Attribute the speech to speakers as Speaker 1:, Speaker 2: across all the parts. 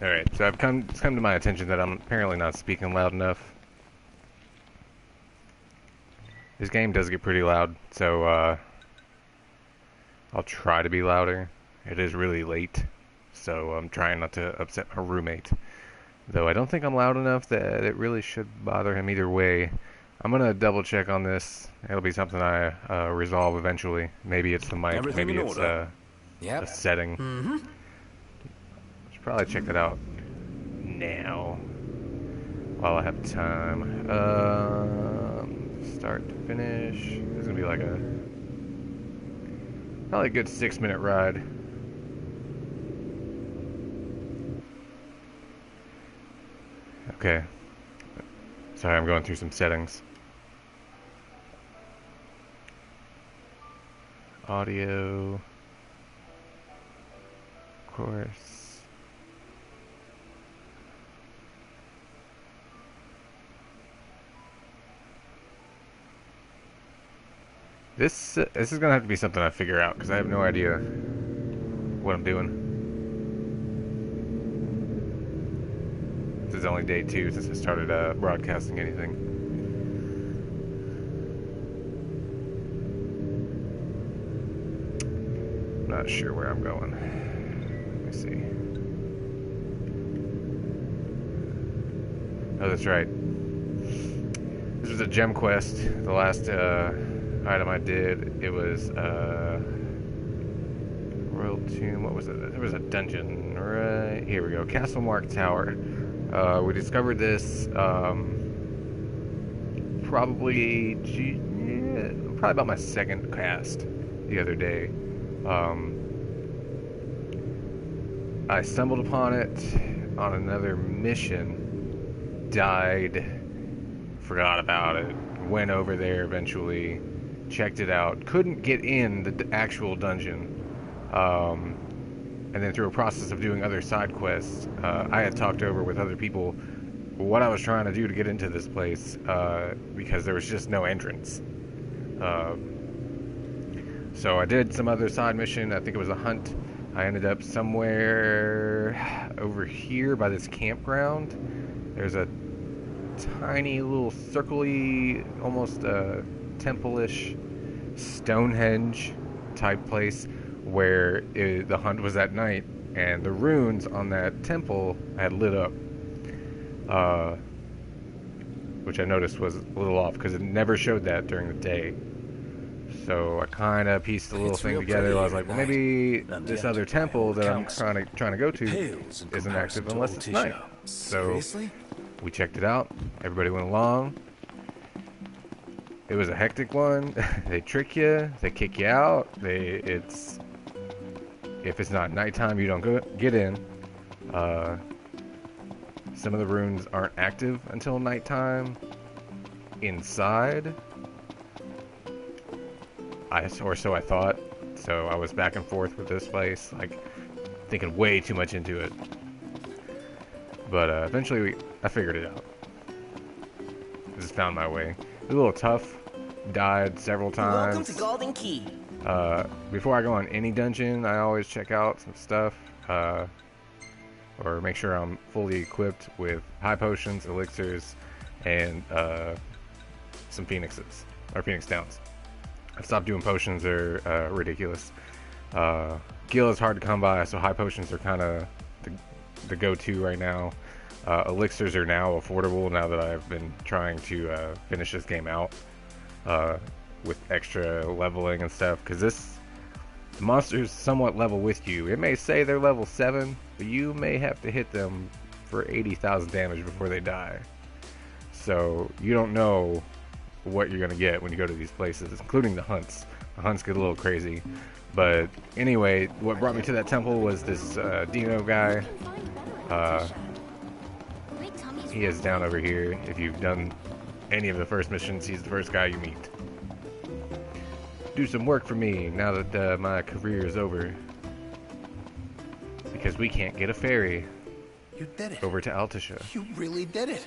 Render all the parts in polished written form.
Speaker 1: Alright, so it's come to my attention that I'm apparently not speaking loud enough. This game does get pretty loud, so I'll try to be louder. It is really late, so I'm trying not to upset my roommate. Though I don't think I'm loud enough that it really should bother him either way. I'm gonna double check on this. It'll be something I resolve eventually. Maybe it's the mic,
Speaker 2: Everything
Speaker 1: maybe
Speaker 2: in
Speaker 1: it's
Speaker 2: order.
Speaker 1: a setting. Should probably check that out now while I have time. Start to finish. This is gonna be like probably a good 6-minute ride. Okay. Sorry, I'm going through some settings. Audio. Of course. This is gonna have to be something I figure out because I have no idea what I'm doing. This is only day 2 since I started broadcasting anything. Not sure where I'm going. Let me see. Oh, that's right. This was a gem quest. The last item I did, it was Royal Tomb. What was it? There was a dungeon right here. We go. Castle Mark Tower. We discovered this probably about my second cast the other day. I stumbled upon it on another mission, died, forgot about it, went over there eventually, checked it out, couldn't get in the actual dungeon, and then through a process of doing other side quests, I had talked over with other people what I was trying to do to get into this place, because there was just no entrance. So I did some other side mission. I think it was a hunt. I ended up somewhere over here by this campground. There's a tiny little circle-y, almost temple-ish Stonehenge type place where the hunt was at night, and the runes on that temple had lit up, which I noticed was a little off because it never showed that during the day. So I kind of pieced the little thing together. I was like, well, maybe this other temple that I'm trying to go to isn't active unless it's night. So we checked it out. Everybody went along. It was a hectic one. They trick you. They kick you out. If it's not nighttime, you don't get in. Some of the runes aren't active until nighttime. Inside. Or so I thought. So I was back and forth with this place, like thinking way too much into it. But eventually I figured it out. I just found my way. It was a little tough. Died several times.
Speaker 3: Welcome to Golden Key.
Speaker 1: Before I go on any dungeon, I always check out some stuff. Or make sure I'm fully equipped with high potions, elixirs, and some phoenixes. Or phoenix downs. I've stopped doing potions. They're ridiculous. Gil is hard to come by, so high potions are kind of the go-to right now. Elixirs are now affordable now that I've been trying to finish this game out with extra leveling and stuff, because the monsters somewhat level with you. It may say they're level 7, but you may have to hit them for 80,000 damage before they die. So you don't know what you're going to get when you go to these places, including the hunts. The hunts get a little crazy. But anyway, what brought me to that temple was this Dino guy. He is down over here. If you've done any of the first missions, he's the first guy you meet. Do some work for me now that my career is over. Because we can't get a ferry
Speaker 2: You did it.
Speaker 1: over to Altisha.
Speaker 2: You really did it.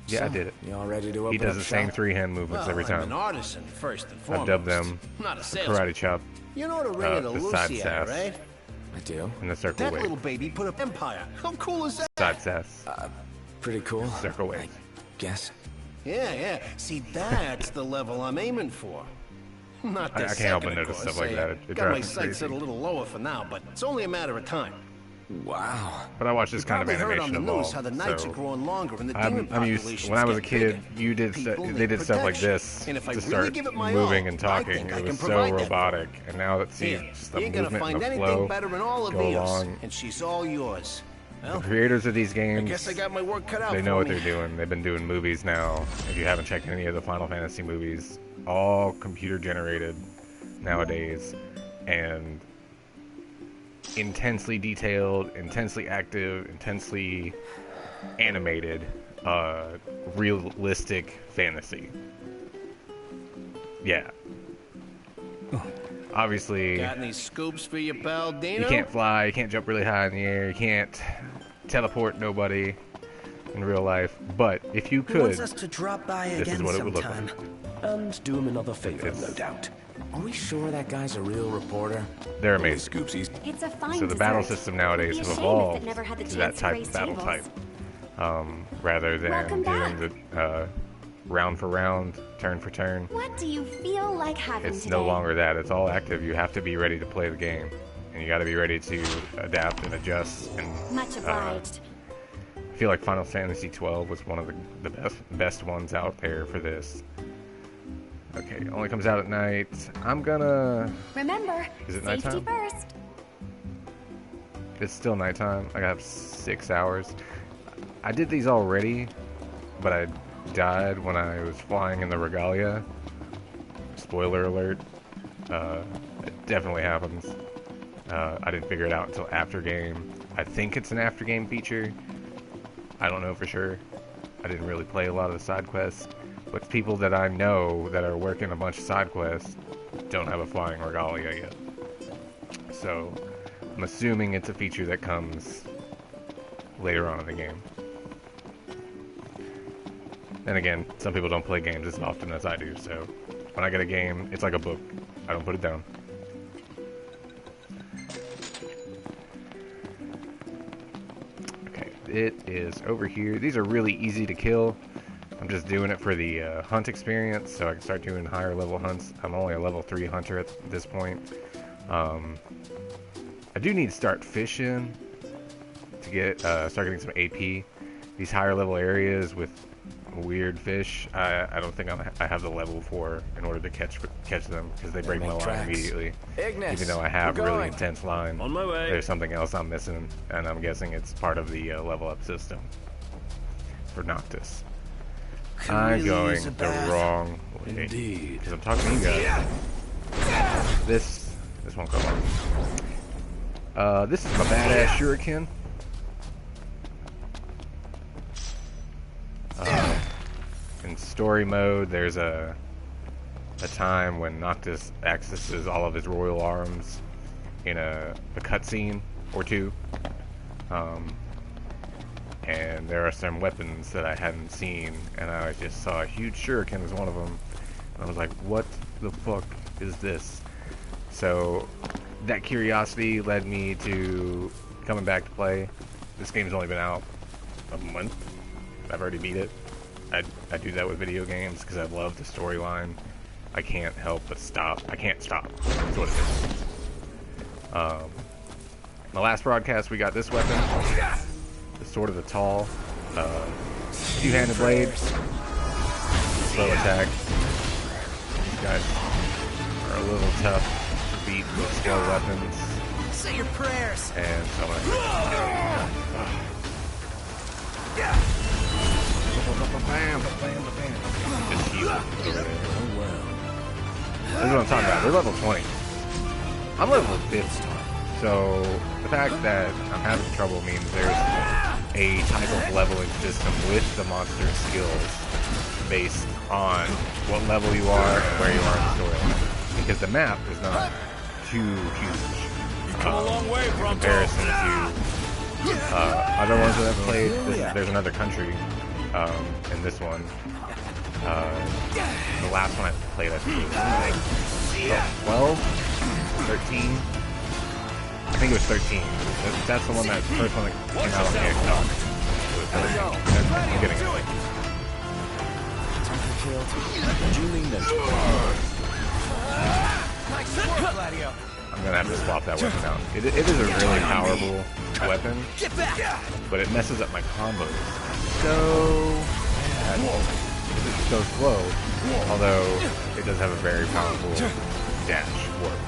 Speaker 1: Yeah,
Speaker 2: So,
Speaker 1: I did it.
Speaker 2: You all ready to open
Speaker 1: He does
Speaker 2: up
Speaker 1: the same
Speaker 2: shop?
Speaker 1: 3-hand movements every
Speaker 4: I'm
Speaker 1: time.
Speaker 4: an artisan, first and
Speaker 1: I
Speaker 4: foremost.
Speaker 1: dubbed them
Speaker 4: Not a
Speaker 1: the
Speaker 4: salesman.
Speaker 1: karate chop.
Speaker 4: You know the ring of the
Speaker 1: the side
Speaker 4: Lucia,
Speaker 1: sass.
Speaker 4: right?
Speaker 3: I do.
Speaker 1: And the circle
Speaker 2: That
Speaker 1: wave.
Speaker 2: little baby put up empire. How cool is that?
Speaker 1: Side sass.
Speaker 3: Pretty cool.
Speaker 1: Circle wave.
Speaker 3: I guess.
Speaker 2: Yeah. See, that's the level I'm aiming for. Not this
Speaker 1: I can't help but
Speaker 2: second, of
Speaker 1: notice
Speaker 2: course.
Speaker 1: stuff like that. It
Speaker 2: Got my
Speaker 1: drives me
Speaker 2: sights
Speaker 1: crazy.
Speaker 2: set a little lower for now, but it's only a matter of time.
Speaker 3: Wow.
Speaker 1: But I watch this kind of
Speaker 2: Probably heard on
Speaker 1: animation
Speaker 2: the news
Speaker 1: evolve.
Speaker 2: how the nights
Speaker 1: So
Speaker 2: are growing longer and the demon
Speaker 1: I'm used.
Speaker 2: population's
Speaker 1: When I was a
Speaker 2: getting
Speaker 1: kid,
Speaker 2: bigger.
Speaker 1: you did.
Speaker 2: People
Speaker 1: They
Speaker 2: need
Speaker 1: did stuff like
Speaker 2: protection.
Speaker 1: this
Speaker 2: And if I
Speaker 1: to
Speaker 2: really
Speaker 1: start
Speaker 2: give it my
Speaker 1: moving
Speaker 2: all,
Speaker 1: and
Speaker 2: I
Speaker 1: talking.
Speaker 2: think I
Speaker 1: It
Speaker 2: can
Speaker 1: was so
Speaker 2: provide that for
Speaker 1: robotic, and now that see
Speaker 2: Here,
Speaker 1: just the
Speaker 2: you ain't gonna
Speaker 1: movement
Speaker 2: find
Speaker 1: and the
Speaker 2: anything
Speaker 1: flow
Speaker 2: better in all of
Speaker 1: go
Speaker 2: Eos,
Speaker 1: along.
Speaker 2: and she's all yours.
Speaker 1: The
Speaker 2: Well,
Speaker 1: creators of these
Speaker 2: I
Speaker 1: games,
Speaker 2: guess I got my work cut out
Speaker 1: they
Speaker 2: for
Speaker 1: know what
Speaker 2: me.
Speaker 1: they're doing. They've been doing movies now. If you haven't checked any of the Final Fantasy movies, all computer generated nowadays, and intensely detailed, intensely active, intensely animated, realistic fantasy. Yeah. Obviously,
Speaker 2: Got any scoops for your pal Dino?
Speaker 1: you can't fly, you can't jump really high in the air, you can't teleport nobody in real life. But if you
Speaker 4: He wants
Speaker 1: could,
Speaker 4: us to drop by
Speaker 1: this is
Speaker 4: again
Speaker 1: what it would look
Speaker 4: sometime.
Speaker 1: like.
Speaker 4: And do him another favor,
Speaker 1: It's-
Speaker 4: no doubt.
Speaker 3: Are we sure that guy's a real reporter?
Speaker 1: They're amazing.
Speaker 5: Scoopsies.
Speaker 6: It's a fine
Speaker 1: So the battle
Speaker 6: dessert.
Speaker 1: system nowadays
Speaker 6: It'd
Speaker 1: have
Speaker 6: be a shame if it
Speaker 1: evolved
Speaker 6: never had the
Speaker 1: to that
Speaker 6: chance to
Speaker 1: type
Speaker 6: grace
Speaker 1: of battle
Speaker 6: tables.
Speaker 1: type, rather than
Speaker 6: Welcome
Speaker 1: doing
Speaker 6: back.
Speaker 1: the round for round, turn for turn.
Speaker 6: What do you feel like having
Speaker 1: It's
Speaker 6: today?
Speaker 1: no longer that. It's all active. You have to be ready to play the game, and you got to be ready to adapt and adjust. And
Speaker 6: Much obliged.
Speaker 1: I feel like Final Fantasy 12 was one of the best ones out there for this. Okay, it only comes out at night. I'm gonna.
Speaker 6: Remember,
Speaker 1: Is it
Speaker 6: safety
Speaker 1: nighttime?
Speaker 6: first.
Speaker 1: It's still nighttime. I have 6 hours. I did these already, but I died when I was flying in the Regalia. Spoiler alert. It definitely happens. I didn't figure it out until after game. I think it's an after game feature. I don't know for sure. I didn't really play a lot of the side quests, but people that I know that are working a bunch of side quests don't have a flying Regalia yet. So I'm assuming it's a feature that comes later on in the game. And again, some people don't play games as often as I do, so when I get a game, it's like a book. I don't put it down. Okay, it is over here. These are really easy to kill. I'm just doing it for the hunt experience, so I can start doing higher level hunts. I'm only a level 3 hunter at this point. I do need to start fishing to get start getting some AP. These higher level areas with weird fish, I don't think I have the level for in order to catch them, because they break my
Speaker 3: make
Speaker 1: line
Speaker 3: tracks.
Speaker 1: immediately.
Speaker 3: Ignis,
Speaker 1: Even though I have
Speaker 3: we're
Speaker 1: really
Speaker 3: going.
Speaker 1: intense line,
Speaker 5: On my way.
Speaker 1: there's something else I'm missing, and I'm guessing it's part of the level up system for Noctis. I'm
Speaker 4: really
Speaker 1: going
Speaker 4: use a
Speaker 1: the
Speaker 4: bath.
Speaker 1: wrong way.
Speaker 5: Indeed.
Speaker 1: Because I'm talking to you guys. This won't go long. This is my badass shuriken. In story mode, there's a time when Noctis accesses all of his royal arms in a cutscene or two. And there are some weapons that I hadn't seen, and I just saw a huge shuriken as one of them. And I was like, what the fuck is this? So that curiosity led me to coming back to play. This game's only been out a month. I've already beat it. I do that with video games because I love the storyline. I can't help but stop. I can't stop. That's what it is. My last broadcast, we got this weapon. The Sword of the Tall. Two-handed blade. Slow attack. These guys are a little tough to beat with slow weapons.
Speaker 4: Say your prayers.
Speaker 1: And so I'm gonna... Just heal over there. This is what I'm talking about. They're level 20. I'm level 50. So the fact that I'm having trouble means there's a type of leveling system with the monster skills based on what level you are and where you are in the storyline. Because the map is not too huge.
Speaker 5: Come a long way,
Speaker 1: In
Speaker 5: Bronto.
Speaker 1: comparison to other ones that I've played. There's another country in this one. The last one I played, I think it was 12, 13. I think it was 13. That's the one that first one that came out on the Xbox. It was 13. I'm getting it. I'm gonna have to swap that weapon out. It is a really powerful weapon, but it messes up my combos so bad. It's so slow, although it does have a very powerful dash warp.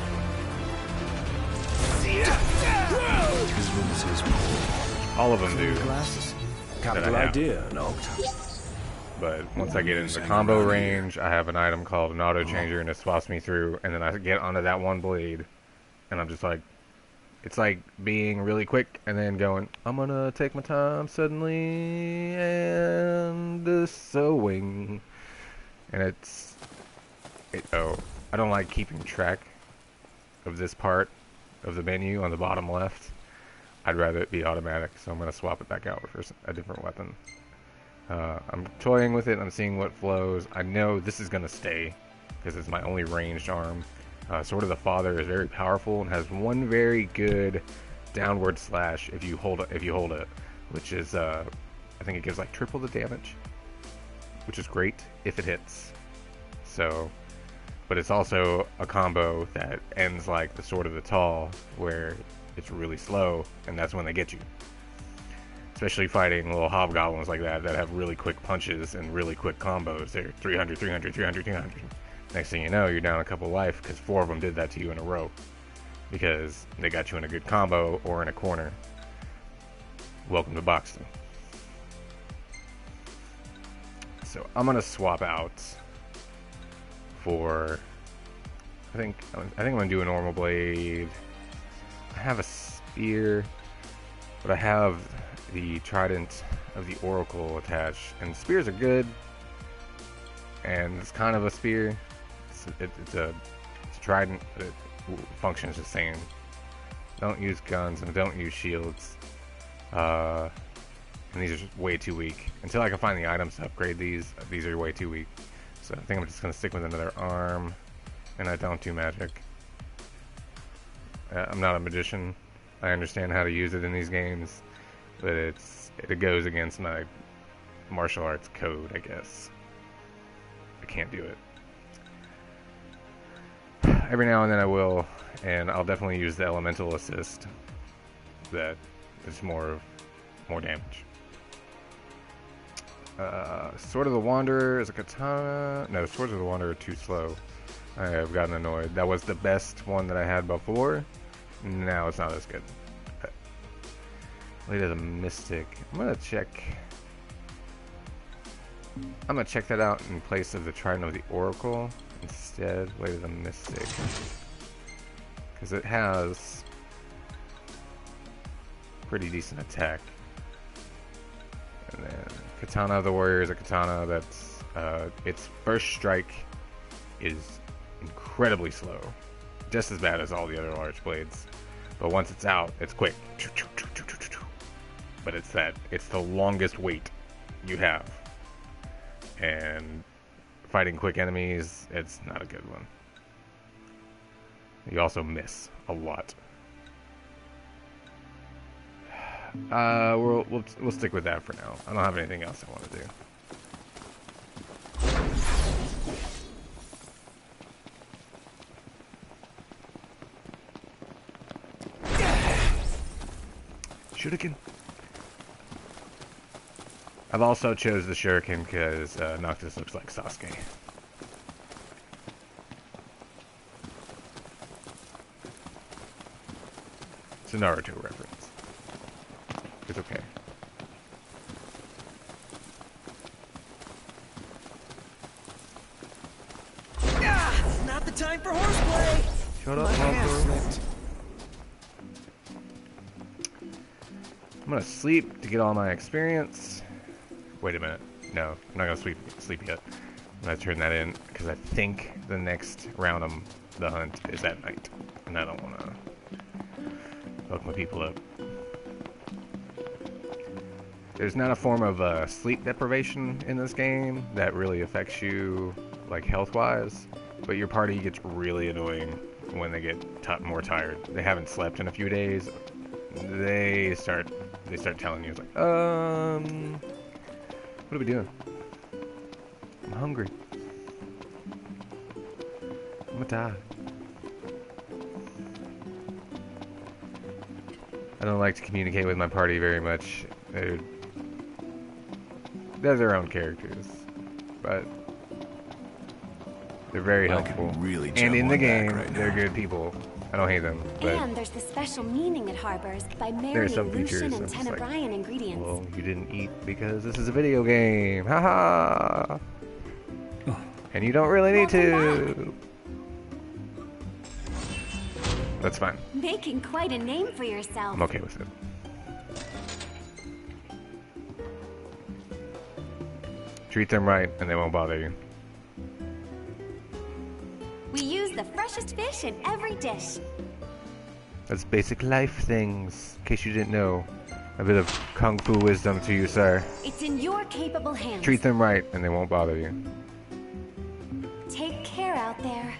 Speaker 1: All of them do.
Speaker 4: Capital idea, no?
Speaker 1: But once I get into the combo range, I have an item called an auto changer, and it swaps me through, and then I get onto that one blade, and I'm just like, it's like being really quick and then going, I'm gonna take my time suddenly, and sewing. And I don't like keeping track of this part of the menu on the bottom left. I'd rather it be automatic, so I'm gonna swap it back out for a different weapon. I'm toying with it, I'm seeing what flows. I know this is gonna stay, because it's my only ranged arm. Sword of the Father is very powerful and has one very good downward slash if you hold it, which is I think it gives like triple the damage, which is great if it hits. So, but it's also a combo that ends like the Sword of the Tall, where it's really slow, and that's when they get you. Especially fighting little hobgoblins like that have really quick punches and really quick combos. They're 300, 300, 300, 300. Next thing you know, you're down a couple life because 4 of them did that to you in a row. Because they got you in a good combo or in a corner. Welcome to boxing. So I'm gonna swap out for. I think I'm gonna do a normal blade. I have a spear, but I have the trident of the Oracle attached, and spears are good, and it's kind of a spear. It's a trident, but it functions the same. Don't use guns and don't use shields, and these are just way too weak. Until I can find the items to upgrade these are way too weak. So I think I'm just gonna stick with another arm, and I don't do magic. I'm not a magician. I understand how to use it in these games, but it goes against my martial arts code, I guess. I can't do it. Every now and then I will, and I'll definitely use the elemental assist. That is more damage. Sword of the Wanderer is a katana. No, Swords of the Wanderer are too slow. I have gotten annoyed. That was the best one that I had before. Now it's not as good. Blade of the Mystic. I'm gonna check that out in place of the Trident of the Oracle instead. Blade of the Mystic, because it has pretty decent attack. And then Katana of the Warrior is a katana that's its first strike is incredibly slow, just as bad as all the other large blades. But once it's out, it's quick. But it's the longest wait you have. And fighting quick enemies, it's not a good one. You also miss a lot. We'll stick with that for now. I don't have anything else I want to do. Shuriken. I've also chose the Shuriken because Noctis looks like Sasuke. It's a Naruto reference. It's okay.
Speaker 4: It's not the time for horseplay.
Speaker 1: Shut up, Monster. I'm gonna sleep to get all my experience. Wait a minute. No, I'm not gonna sleep yet. I'm gonna turn that in because I think the next round of the hunt is at night, and I don't want to fuck my people up. There's not a form of sleep deprivation in this game that really affects you, like health-wise, but your party gets really annoying when they get more tired. They haven't slept in a few days. They start telling you, it's like, what are we doing? I'm hungry. I'm gonna die. I don't like to communicate with my party very much. They're their own characters, but they're very helpful.
Speaker 5: Really
Speaker 1: and in the game,
Speaker 5: right
Speaker 1: they're
Speaker 5: now.
Speaker 1: good people. I don't hate them, but
Speaker 6: And there's the special meaning it harbors by
Speaker 1: there are
Speaker 6: marrying
Speaker 1: some features
Speaker 6: Lucian
Speaker 1: I'm
Speaker 6: and
Speaker 1: just like,
Speaker 6: Tenebrian ingredients.
Speaker 1: well, you didn't eat because this is a video game. Haha. And you don't really need to. That's fine.
Speaker 6: Making quite a name for yourself.
Speaker 1: I'm okay with it. Treat them right, and they won't bother you.
Speaker 6: We use the freshest fish in every dish.
Speaker 1: That's basic life things, in case you didn't know. A bit of kung fu wisdom to you, sir.
Speaker 6: It's in your capable hands.
Speaker 1: Treat them right, and they won't bother you.
Speaker 6: Take care out there.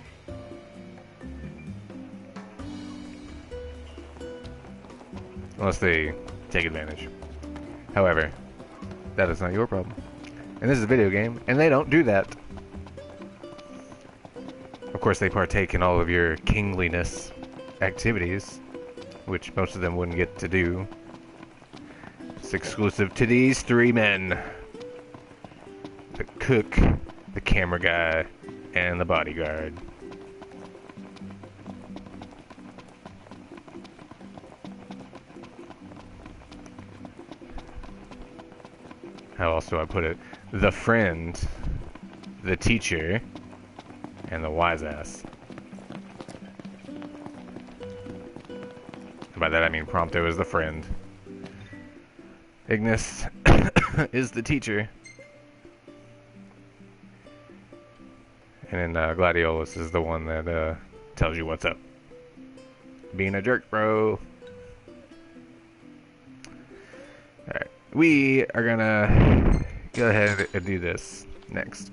Speaker 1: Unless they take advantage. However, that is not your problem. And this is a video game, and they don't do that. Of course, they partake in all of your kingliness activities, which most of them wouldn't get to do. It's exclusive to these three men. The cook, the camera guy, and the bodyguard. How else do I put it? The friend, the teacher, and the wise ass. By that I mean Prompto is the friend. Ignis is the teacher. And then Gladiolus is the one that tells you what's up. Being a jerk, bro. Alright. We are gonna go ahead and do this next.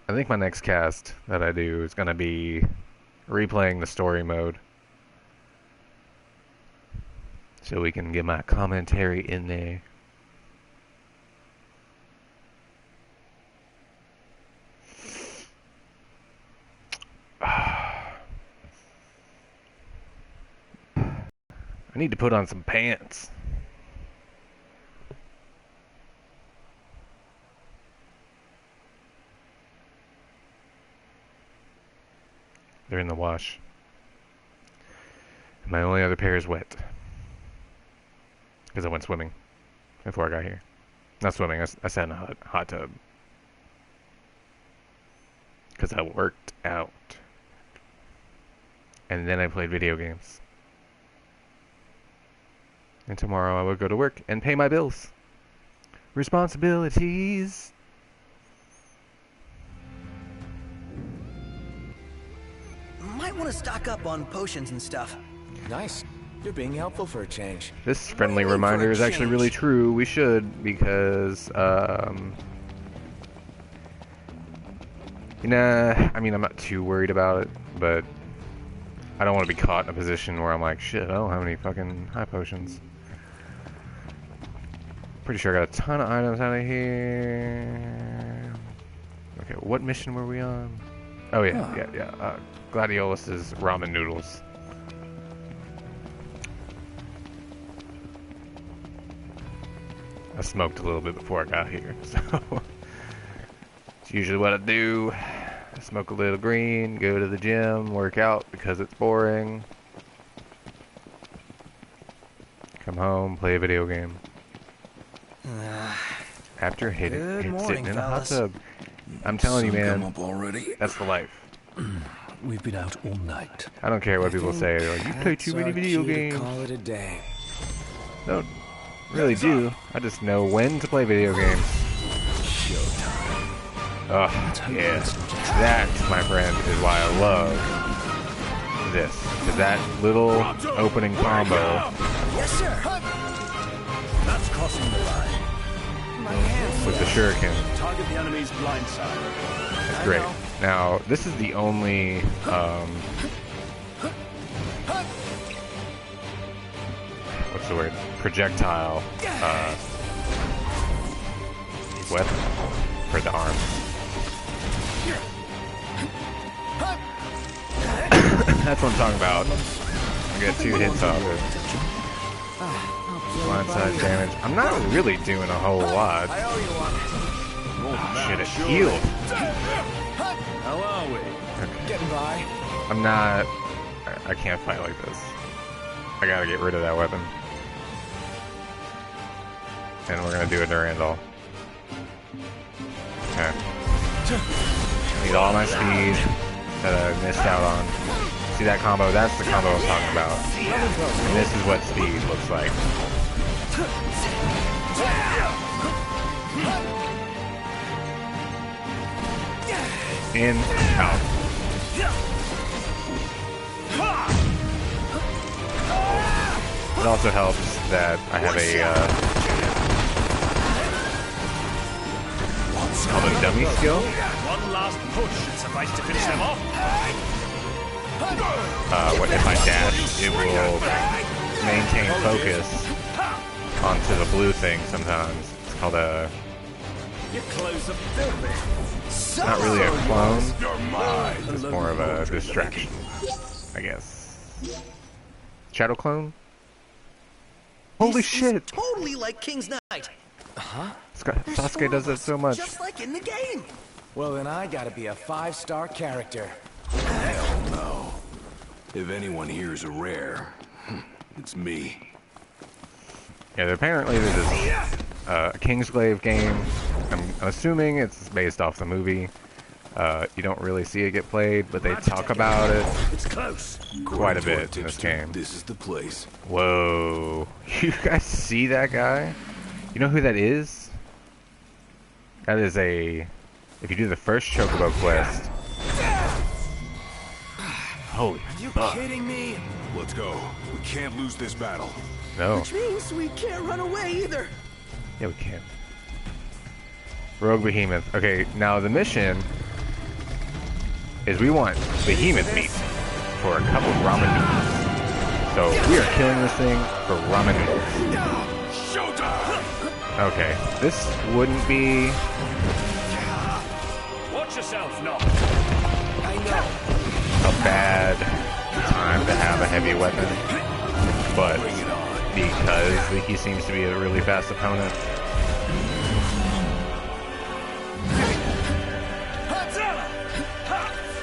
Speaker 1: I think my next cast that I do is gonna be replaying the story mode. So we can get my commentary in there. I need to put on some pants. They're in the wash. And my only other pair is wet. Because I went swimming before I got here. Not swimming, I sat in a hot tub. Because I worked out. And then I played video games. And tomorrow I will go to work and pay my bills. Responsibilities.
Speaker 4: Might want to stock up on potions and stuff.
Speaker 3: Nice. You're being helpful for a change.
Speaker 1: This friendly
Speaker 4: Waiting for
Speaker 1: reminder
Speaker 4: a
Speaker 1: is actually really
Speaker 4: change.
Speaker 1: true. We should, because, you know, I mean, I'm not too worried about it, but I don't want to be caught in a position where I'm like, shit, I don't have any fucking high potions. Pretty sure I got a ton of items out of here. Okay, what mission were we on? Oh, yeah. Gladiolus's ramen noodles. I smoked a little bit before I got here, so it's usually what I do. I smoke a little green, go to the gym, work out because it's boring. Come home, play a video game. After
Speaker 4: Good morning,
Speaker 1: sitting in a hot
Speaker 4: fellas.
Speaker 1: tub. I'm telling you,
Speaker 5: Sun come
Speaker 1: man,
Speaker 5: up already?
Speaker 1: that's the life.
Speaker 7: We've been out all night.
Speaker 1: I don't care what people say. They're like, you play too many video games.
Speaker 3: Call it a day.
Speaker 1: Don't really do. I just know when to play video games.
Speaker 7: Showtime.
Speaker 1: Oh, yeah. That, my friend, is why I love this. Because that little opening combo.
Speaker 4: Yes, sir.
Speaker 7: That's crossing the line.
Speaker 4: My hands.
Speaker 1: With the shuriken.
Speaker 7: Target the enemy's blind side.
Speaker 1: It's great. Now, this is the only what's the word? Projectile weapon for the arm. That's what I'm talking about. I get 2 hits off it. Blindside damage. I'm not really doing a whole lot. Shit, it healed.
Speaker 3: How are we?
Speaker 1: Okay.
Speaker 3: Getting by.
Speaker 1: I'm not... I can't fight like this. I gotta get rid of that weapon. And we're gonna do a Durandal. Okay. Need all my speed that I missed out on. See that combo? That's the combo I'm talking about. And this is what speed looks like. In, out. It also helps that I have a it's called a dummy skill.
Speaker 7: One last push should suffice to finish them off.
Speaker 1: If I dash, it will maintain focus onto the blue thing sometimes. It's called a...
Speaker 7: Your clothes are filthy.
Speaker 1: not really a clone. It's more of a distraction, I guess. Shadow clone? Holy shit!
Speaker 4: Totally like King's Knight.
Speaker 1: Sasuke does that so much.
Speaker 4: Just like in the game.
Speaker 3: Well, then I gotta be a 5-star character.
Speaker 5: Hell no. If anyone here is a rare, it's me.
Speaker 1: Yeah, apparently there's this Kingsglaive game. I'm assuming it's based off the movie. You don't really see it get played, but they talk about it
Speaker 7: It's close.
Speaker 1: quite a
Speaker 5: According to our
Speaker 1: bit in this
Speaker 5: tipster,
Speaker 1: game.
Speaker 5: This is the place.
Speaker 1: Whoa. You guys see that guy? You know who that is? That is a... If you do the first Chocobo quest... Holy fuck.
Speaker 3: Kidding me?
Speaker 5: Let's go. We can't lose this battle.
Speaker 1: No.
Speaker 4: Which means we can't run away either.
Speaker 1: Yeah, we can. Rogue Behemoth. Okay, now the mission is we want Behemoth meat for a couple of ramen noodles. So we are killing this thing for ramen noodles.
Speaker 5: Showtime!
Speaker 1: Okay, this wouldn't be
Speaker 7: Watch yourself, no.
Speaker 3: I know.
Speaker 1: a bad time to have a heavy weapon, but because he seems to be a really fast opponent.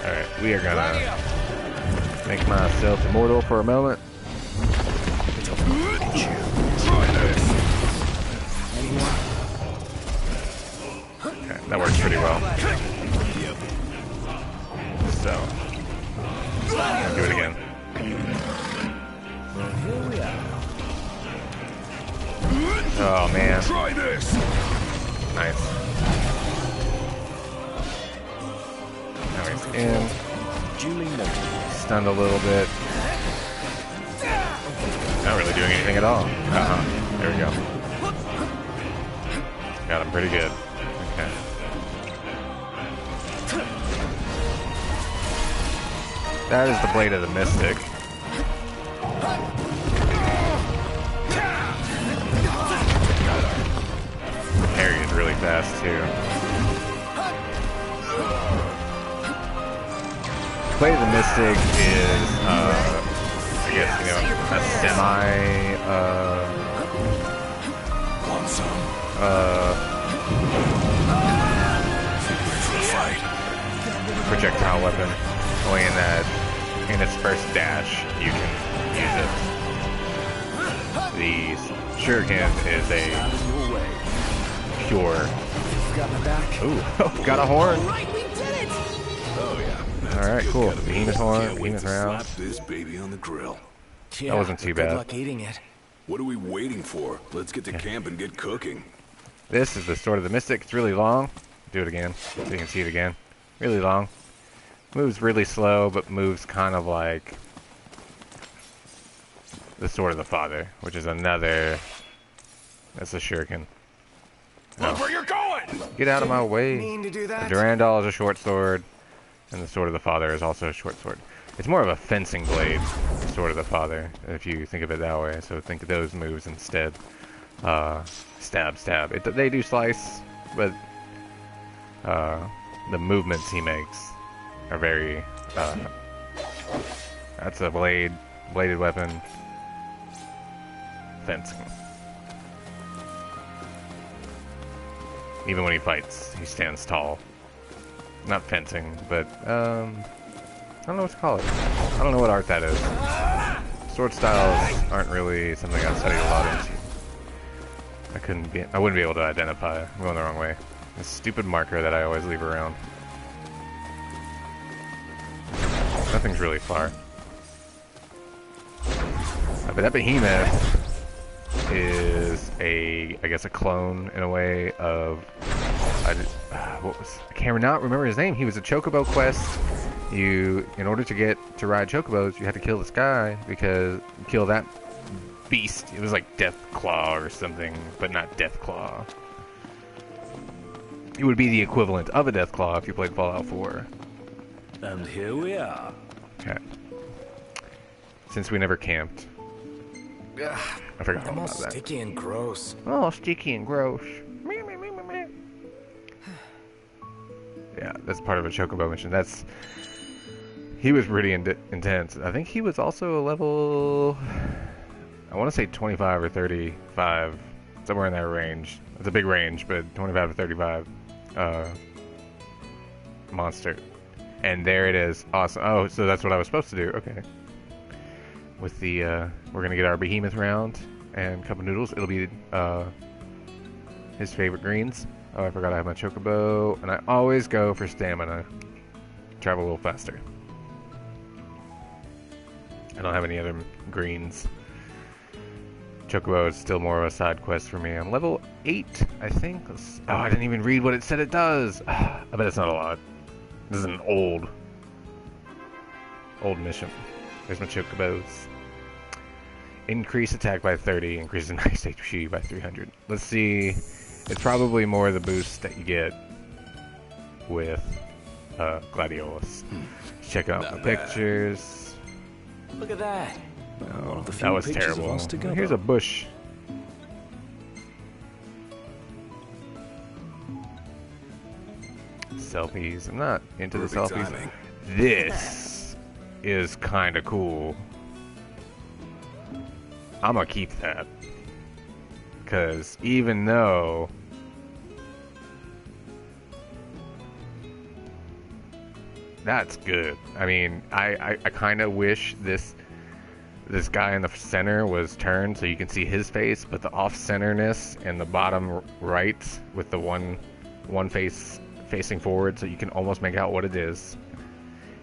Speaker 1: Alright, we are gonna make myself immortal for a moment. Okay, that works pretty well. So, do it again. Oh man.
Speaker 5: Try this!
Speaker 1: Nice. Now he's in. Stunned a little bit. Not really doing anything at all. There we go. Got him pretty good. Okay. That is the Blade of the Mystic. Parry is really fast too. Blade of the Mystic is, I guess, you know, a semi,
Speaker 5: Want some?
Speaker 1: projectile weapon. Only in that, in its first dash, you can use it. The Shuriken is a pure.
Speaker 3: Got my back.
Speaker 1: Ooh, got a horn.
Speaker 4: Right, we did it.
Speaker 5: Oh yeah. That's
Speaker 1: All right,
Speaker 5: good.
Speaker 1: cool.
Speaker 5: Gotta be
Speaker 1: Behemoth
Speaker 5: honest,
Speaker 1: horn,
Speaker 5: can't wait
Speaker 1: Behemoth
Speaker 5: to
Speaker 1: round.
Speaker 5: slap this baby on the grill.
Speaker 3: Yeah,
Speaker 1: wasn't too
Speaker 3: but
Speaker 1: bad.
Speaker 3: Good luck eating it.
Speaker 5: What are we waiting for? Let's get to camp and get cooking.
Speaker 1: This is the Sword of the Mystic. It's really long. Do it again, so you can see it again. Really long. Moves really slow, but moves kind of like the Sword of the Father, which is another. That's a Shuriken.
Speaker 5: Look where you're going!
Speaker 1: Get out of my way.
Speaker 3: Mean to do
Speaker 1: The
Speaker 3: that?
Speaker 1: Durandal is a short sword. And the Sword of the Father is also a short sword. It's more of a fencing blade, the Sword of the Father, if you think of it that way. So think of those moves instead. Stab, stab. They do slice, but the movements he makes are very... that's a bladed weapon. Fencing. Even when he fights, he stands tall. Not fencing, but, I don't know what to call it. I don't know what art that is. Sword styles aren't really something I've studied a lot into. I wouldn't be able to identify. I'm going the wrong way. This stupid marker that I always leave around. Nothing's really far. But that behemoth is I guess a clone in a way of, I cannot remember his name. He was a Chocobo quest. In order to get to ride Chocobos, you had to kill this guy kill that beast. It was like Deathclaw or something, but not Deathclaw. It would be the equivalent of a Deathclaw if you played Fallout 4.
Speaker 7: And here we are.
Speaker 1: Okay. Since we never camped. I forgot
Speaker 3: I'm all
Speaker 1: about that.
Speaker 3: sticky and gross.
Speaker 1: Oh, sticky and gross. Yeah, that's part of a Chocobo mission. He was pretty intense. I think he was also a level, I want to say 25 or 35, somewhere in that range. It's a big range, but 25 to 35 monster. And there it is. Awesome. Oh, so that's what I was supposed to do. Okay. With the, we're going to get our behemoth round and cup of noodles. It'll be his favorite greens. Oh, I forgot I have my Chocobo. And I always go for stamina. Travel a little faster. I don't have any other greens. Chocobo is still more of a side quest for me. I'm level 8, I think. Oh, I didn't even read what it said it does. I bet it's not a lot. This is an old mission. There's my Chocobos. Increase attack by 30, increase the nice HP by 300. Let's see. It's probably more the boost that you get with Gladiolus. Check out the pictures.
Speaker 3: Look at that.
Speaker 1: Oh, that was terrible. Here's a bush. Selfies. I'm not into the selfies.
Speaker 5: Timing.
Speaker 1: This is kind of cool. I'm gonna keep that. Because even though that's good. I mean, I kind of wish this guy in the center was turned so you can see his face, but the off-centerness in the bottom right with the one face facing forward, so you can almost make out what it is.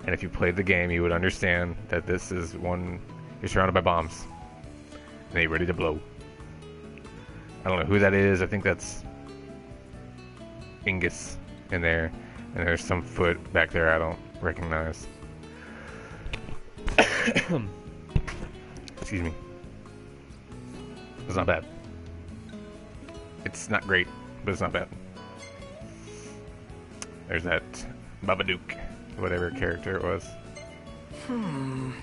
Speaker 1: And if you played the game, you would understand that this is one. You're surrounded by bombs, and they're ready to blow. I don't know who that is. I think that's Ingus in there, and there's some foot back there I don't recognize. Excuse me. It's not bad. It's not great, but it's not bad. There's that Babadook, whatever character it was. Trying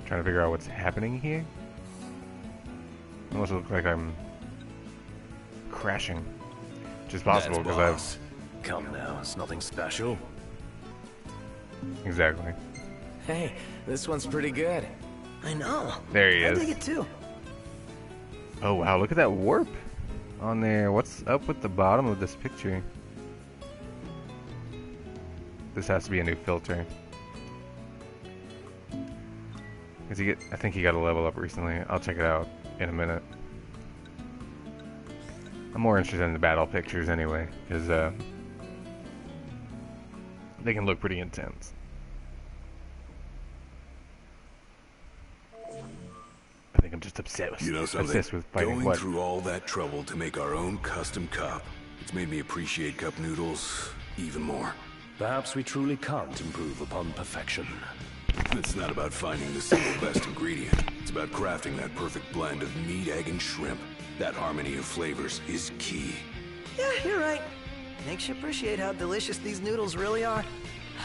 Speaker 1: to figure out what's happening here. Almost look like I'm crashing, which is possible because I've.
Speaker 7: Come now, it's nothing special.
Speaker 1: Exactly.
Speaker 3: Hey, this one's pretty good.
Speaker 4: I know.
Speaker 1: There he
Speaker 4: I
Speaker 1: is.
Speaker 4: dig it too.
Speaker 1: Oh wow, look at that warp on there. What's up with the bottom of this picture? This has to be a new filter. I think he got a level up recently. I'll check it out in a minute. I'm more interested in the battle pictures anyway, because they can look pretty intense. I think I'm just obsessed with fighting.
Speaker 5: Going through all that trouble to make our own custom cup, it's made me appreciate cup noodles even more.
Speaker 7: Perhaps we truly can't improve upon perfection.
Speaker 5: It's not about finding the single best ingredient. It's about crafting that perfect blend of meat, egg, and shrimp. That harmony of flavors is key.
Speaker 4: Yeah, you're right. Makes you appreciate how delicious these noodles really are.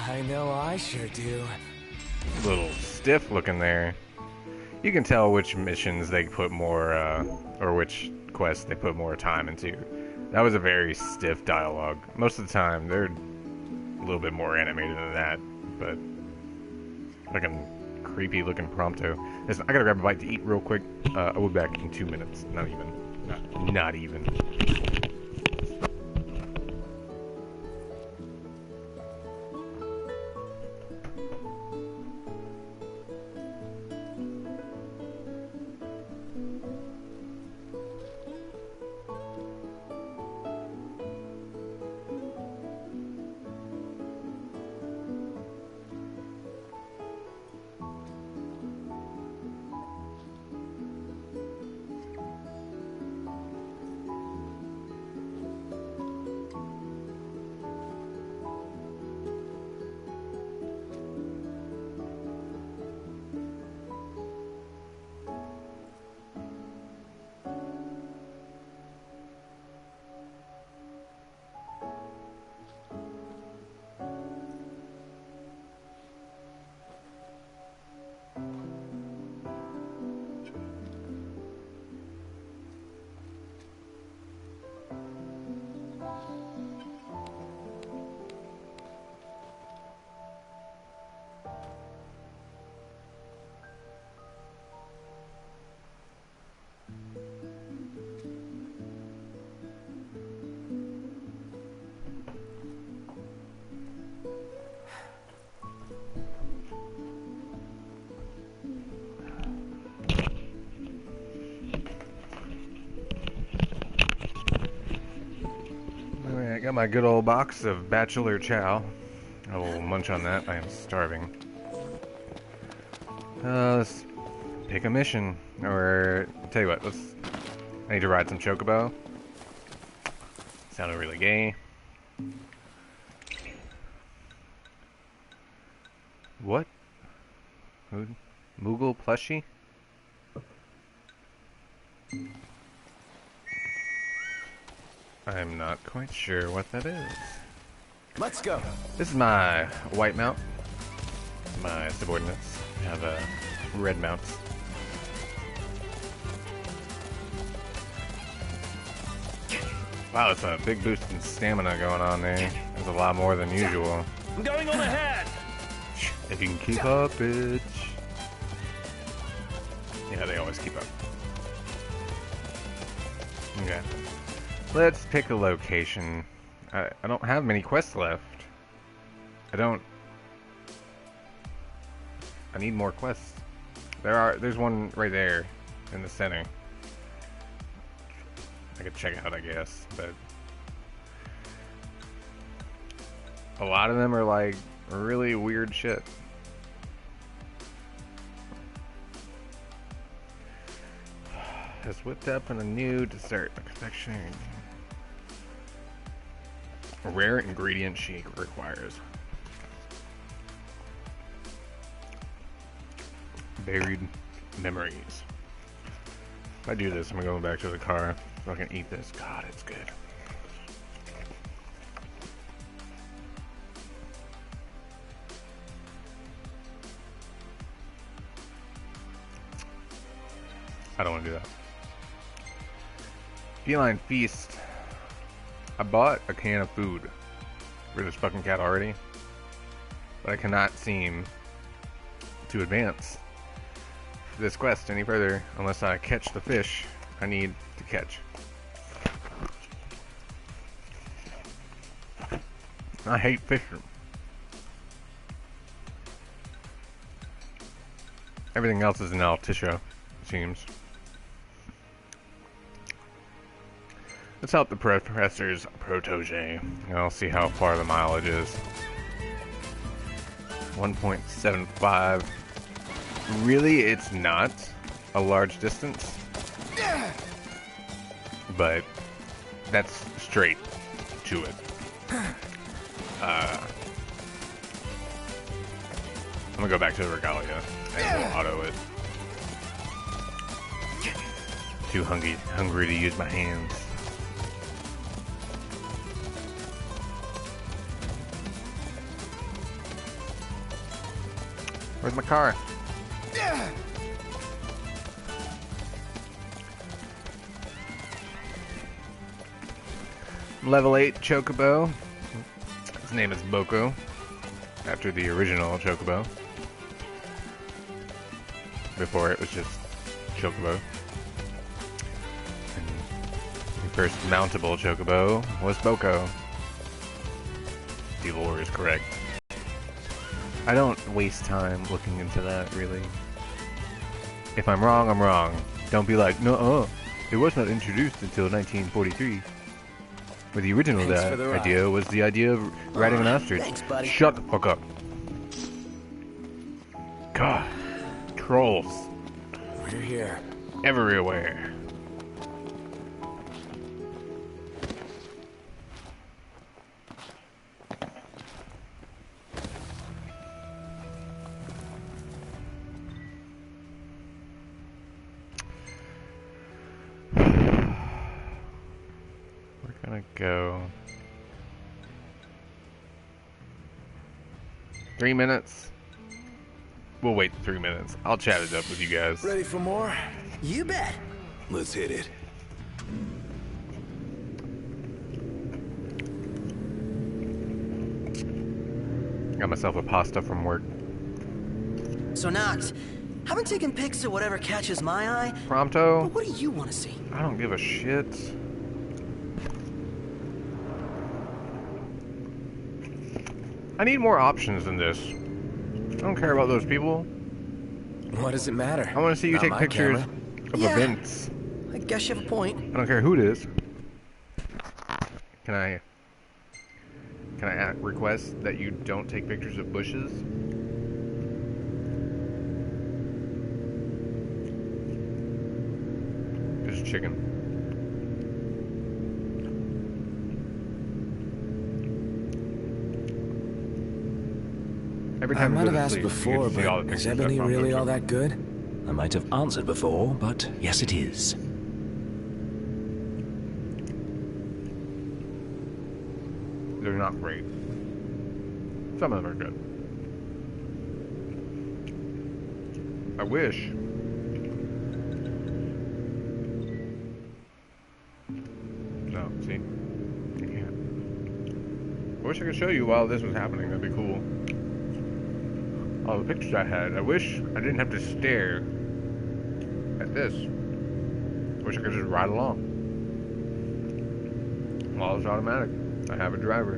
Speaker 3: I know I sure do.
Speaker 1: A little stiff looking there. You can tell which missions they put more, or which quests they put more time into. That was a very stiff dialogue. Most of the time, they're a little bit more animated than that, but fucking creepy looking prompto. Listen, I gotta grab a bite to eat real quick. I'll be back in 2 minutes. Not even. Not even. Alright, I got my good old box of bachelor chow. I will munch on that. I am starving. Let's pick a mission. Or, tell you what, I need to ride some chocobo. Sounded really gay. What? Who? Moogle plushie? I'm not quite sure what that is.
Speaker 3: Let's go.
Speaker 1: This is my white mount. My subordinates have red mounts. Wow, it's a big boost in stamina going on there. There's a lot more than usual.
Speaker 7: I'm going on ahead.
Speaker 1: If you can keep up, bitch. Yeah, they always keep up. Okay. Let's pick a location. I don't have many quests left. I need more quests. There's one right there in the center. I could check out, I guess, but a lot of them are like really weird shit. Has whipped up in a new dessert confection. A rare ingredient shake requires buried memories. If I do this, I'm going back to the car so I can eat this. God, it's good. I don't want to do that. Feline Feast. I bought a can of food for this fucking cat already, but I cannot seem to advance this quest any further unless I catch the fish I need to catch. I hate fishing. Everything else is an Altisha, it seems. Let's help the professor's protege. I'll see how far the mileage is. 1.75. Really, it's not a large distance, but that's straight to it. I'm gonna go back to the Regalia and we'll auto it. Too hungry to use my hands. Where's my car? Level 8 Chocobo. His name is Boko, after the original Chocobo. Before it was just Chocobo. And the first mountable Chocobo was Boko. The lore is correct. I don't waste time looking into that, really. If I'm wrong, I'm wrong. Don't be like, no, it was not introduced until 1943. Where the original idea was the idea of riding an ostrich.
Speaker 4: Thanks, buddy.
Speaker 1: Shut the fuck up. God. Trolls.
Speaker 3: We're here.
Speaker 1: Everywhere. We're gonna go 3 minutes. We'll wait 3 minutes. I'll chat it up with you guys.
Speaker 3: Ready for more?
Speaker 4: You bet.
Speaker 5: Let's hit it.
Speaker 1: Got myself a pasta from work.
Speaker 4: So Nox, I've been taking pics of whatever catches my eye.
Speaker 1: Prompto?
Speaker 4: But what do you want to see?
Speaker 1: I don't give a shit. I need more options than this. I don't care about those people.
Speaker 3: What does it matter?
Speaker 1: I want to see you
Speaker 3: Not
Speaker 1: take
Speaker 3: my
Speaker 1: pictures
Speaker 3: camera.
Speaker 1: of
Speaker 4: Yeah.
Speaker 1: events.
Speaker 4: I guess you have a point.
Speaker 1: I don't care who it is. Can I request that you don't take pictures of bushes? Just chicken. Every
Speaker 3: I
Speaker 1: time
Speaker 3: might
Speaker 1: you go
Speaker 3: have
Speaker 1: to
Speaker 3: asked
Speaker 1: sleep, you
Speaker 3: before,
Speaker 1: get to see all the
Speaker 3: but is
Speaker 1: pictures that
Speaker 3: ebony
Speaker 1: pop up
Speaker 3: really
Speaker 1: to
Speaker 3: all
Speaker 1: you.
Speaker 3: that good?
Speaker 7: I might have answered before, but yes, it is.
Speaker 1: They're not great. Some of them are good. I wish. No, see? You can't. I wish I could show you while this was happening. That'd be cool. All the pictures I had. I wish I didn't have to stare at this. I wish I could just ride along. Well, it's automatic. I have a driver.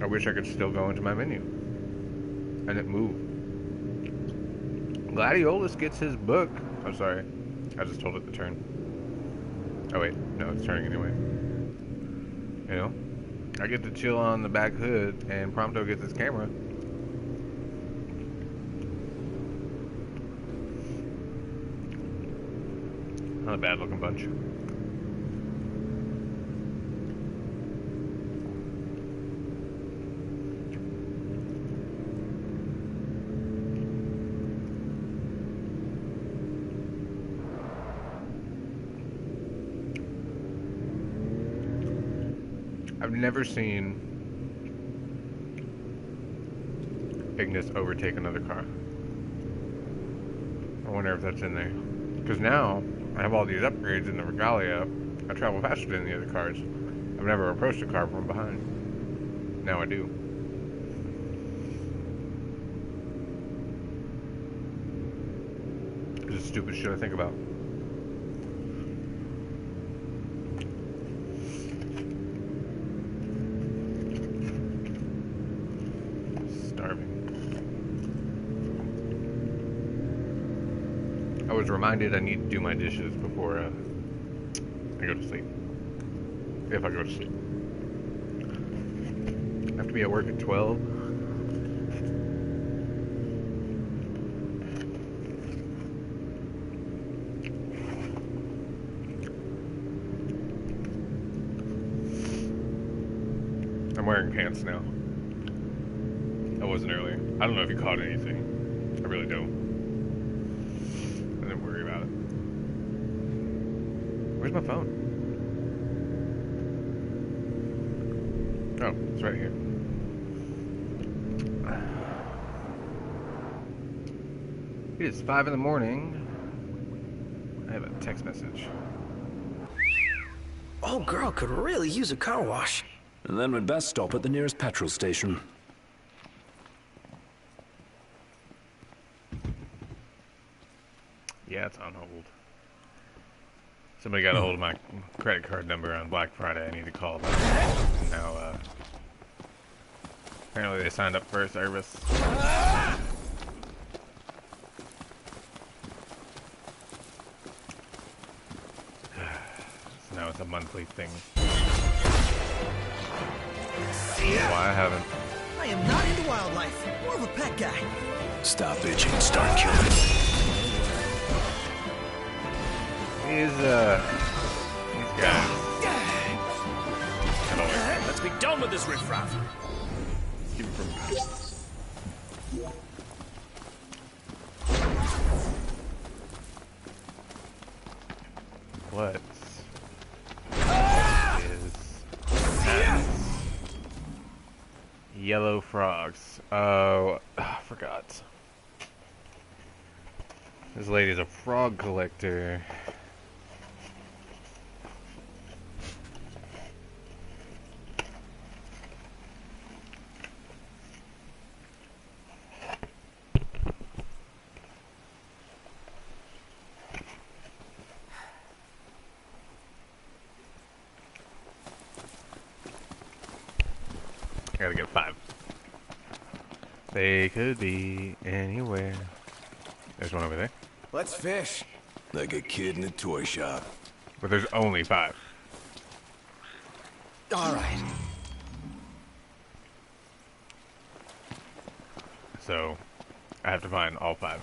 Speaker 1: I wish I could still go into my menu. And it moved. Gladiolus gets his book. I'm sorry. I just told it to turn. Oh wait, no, it's turning anyway. You know? I get to chill on the back hood and Prompto gets his camera. Not a bad looking bunch. I've never seen Ignis overtake another car. I wonder if that's in there. Because now, I have all these upgrades in the Regalia. I travel faster than the other cars. I've never approached a car from behind. Now I do. This is stupid shit I think about. I was reminded I need to do my dishes before I go to sleep. If I go to sleep. I have to be at work at 12. I'm wearing pants now. I wasn't earlier. I don't know if you caught anything. I really don't. Where's my phone? Oh, it's right here. is 5 in the morning. I have a text message.
Speaker 4: Oh, girl could really use a car wash.
Speaker 7: And then we'd best stop at the nearest petrol station.
Speaker 1: Yeah, it's on hold. Somebody got a hold of my credit card number on Black Friday. I need to call them. And now, apparently they signed up for a service. So now it's a monthly thing. Why I haven't.
Speaker 4: I am not into wildlife. More of a pet guy.
Speaker 5: Stop bitching and start killing.
Speaker 1: These guys.
Speaker 3: Let's be done with this riffraff.
Speaker 1: Keep it from. What is that? Yellow frogs. Oh, I forgot. This lady's a frog collector. I gotta get 5. They could be anywhere. There's one over there.
Speaker 3: Let's fish.
Speaker 5: Like a kid in a toy shop.
Speaker 1: But there's only 5.
Speaker 4: All right.
Speaker 1: So, I have to find all 5.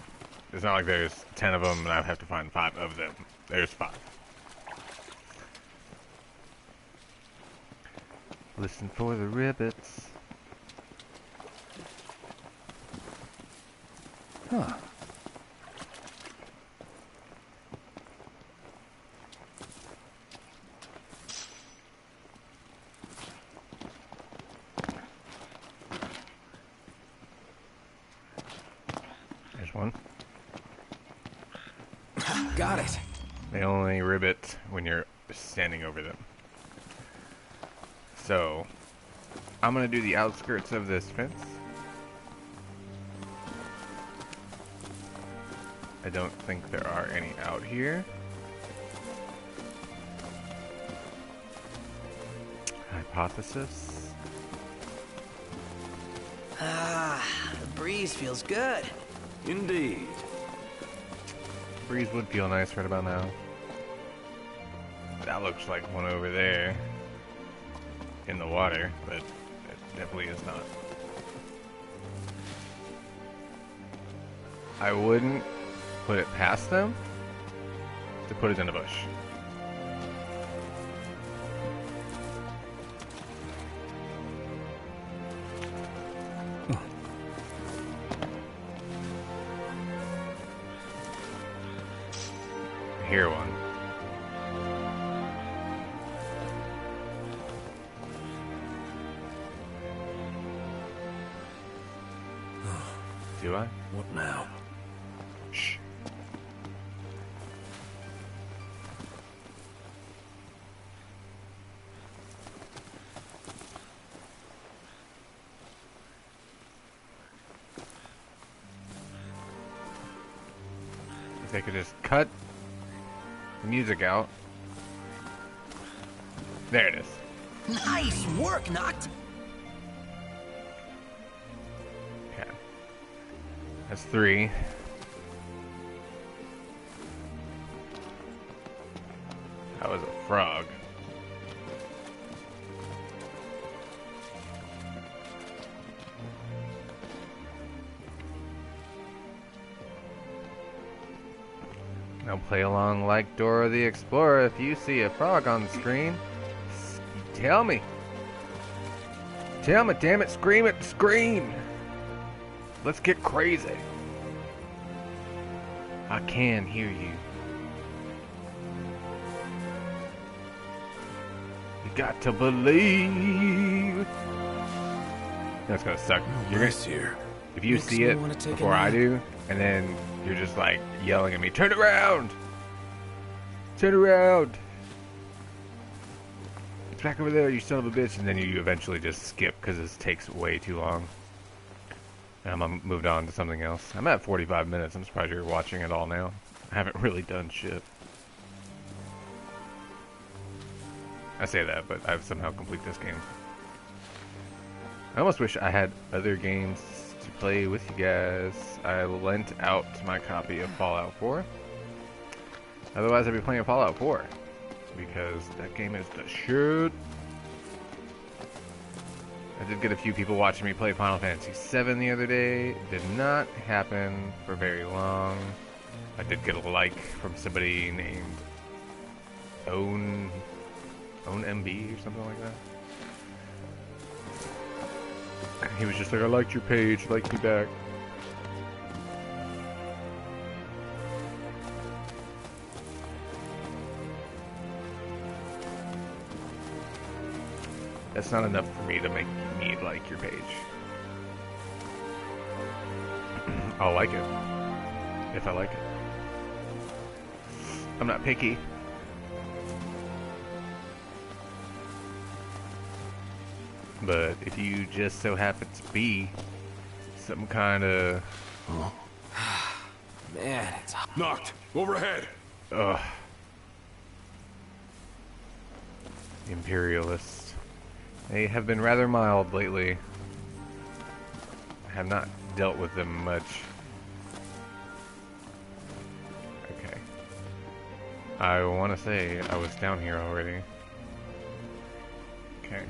Speaker 1: It's not like there's 10 of them and I have to find 5 of them. There's 5. Listen for the ribbits.
Speaker 7: Huh.
Speaker 1: There's one.
Speaker 3: Got it.
Speaker 1: They only ribbit when you're standing over them. So, I'm gonna do the outskirts of this fence. I don't think there are any out here. Hypothesis.
Speaker 4: Ah, the breeze feels good.
Speaker 3: Indeed.
Speaker 1: Breeze would feel nice right about now. That looks like one over there in the water, but it definitely is not. I wouldn't put it past them to put it in a bush. I hear one. Do I?
Speaker 7: What now?
Speaker 1: Shh. If they could just cut the music out. There it is.
Speaker 4: Nice work, Noct.
Speaker 1: Okay. That's 3. That was a frog. Now play along like Dora the Explorer. If you see a frog on the screen, tell me. Tell me, damn it, scream it, scream. Let's get crazy. I can hear you. You got to believe. That's gonna suck. You're
Speaker 3: Nice
Speaker 1: gonna,
Speaker 3: here.
Speaker 1: if you
Speaker 3: Makes
Speaker 1: see
Speaker 3: me
Speaker 1: it
Speaker 3: wanna take a
Speaker 1: before I
Speaker 3: nap.
Speaker 1: do, and then you're just like yelling at me, turn around! Turn around! It's back over there, you son of a bitch, and then you eventually just skip because this takes way too long. And I'm moved on to something else. I'm at 45 minutes, I'm surprised you're watching it all now. I haven't really done shit. I say that, but I've somehow completed this game. I almost wish I had other games to play with you guys. I lent out my copy of Fallout 4. Otherwise, I'd be playing Fallout 4. Because that game is the shit. I did get a few people watching me play Final Fantasy VII the other day. Did not happen for very long. I did get a like from somebody named Own MB or something like that. He was just like, I liked your page, like me back. That's not enough for me to make me like your page. I'll like it. If I like it. I'm not picky. But if you just so happen to be some kind of...
Speaker 3: Man, it's hot.
Speaker 5: Knocked. Overhead.
Speaker 1: Ugh. Imperialists. They have been rather mild lately. I have not dealt with them much. Okay. I want to say I was down here already. Okay.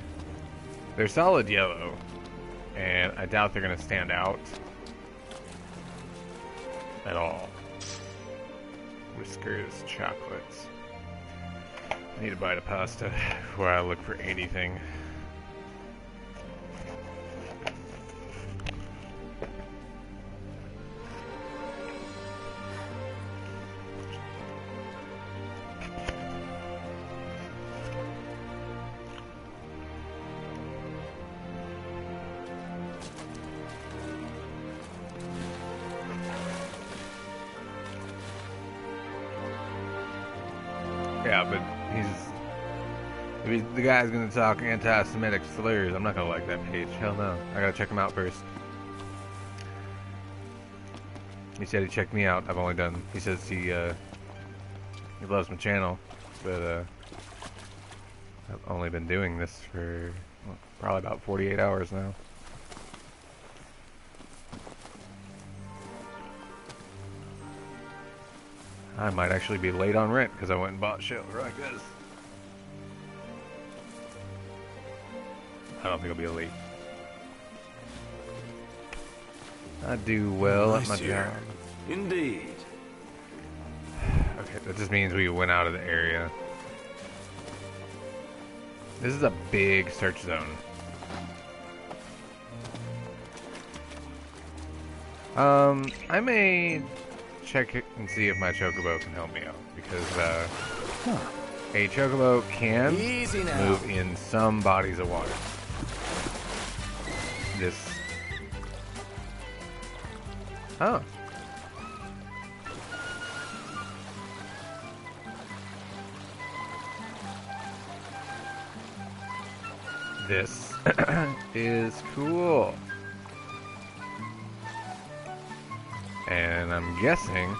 Speaker 1: They're solid yellow, and I doubt they're going to stand out at all. Whiskers, chocolates. I need a bite of pasta before I look for anything. Yeah, but if the guy's gonna talk anti-Semitic slurs, I'm not gonna like that page. Hell no. I gotta check him out first. He said he checked me out. I've only done. He says he loves my channel, but I've only been doing this for probably about 48 hours now. I might actually be late on rent because I went and bought shit like this. I don't think I'll be late. I do well at my job.
Speaker 3: Indeed.
Speaker 1: Okay, that just means we went out of the area. This is a big search zone. I may check it and see if my chocobo can help me out, because a chocobo can move in some bodies of water. This. Oh. This is cool. And I'm guessing,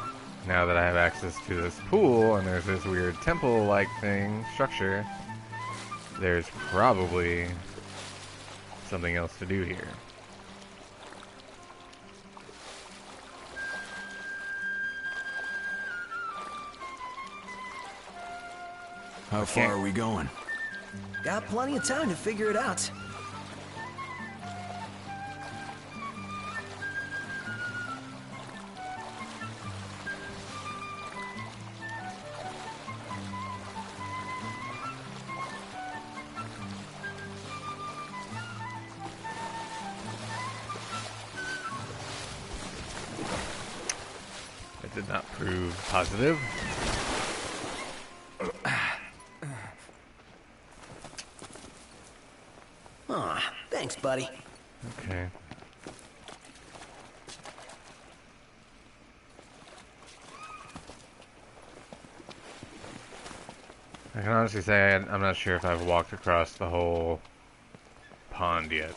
Speaker 1: now that I have access to this pool, and there's this weird temple-like thing, structure, there's probably something else to do here.
Speaker 5: How far are we going?
Speaker 4: Got plenty of time to figure it out.
Speaker 1: That did not prove positive.
Speaker 4: Aw, thanks, buddy.
Speaker 1: Okay. I can honestly say I'm not sure if I've walked across the whole pond yet.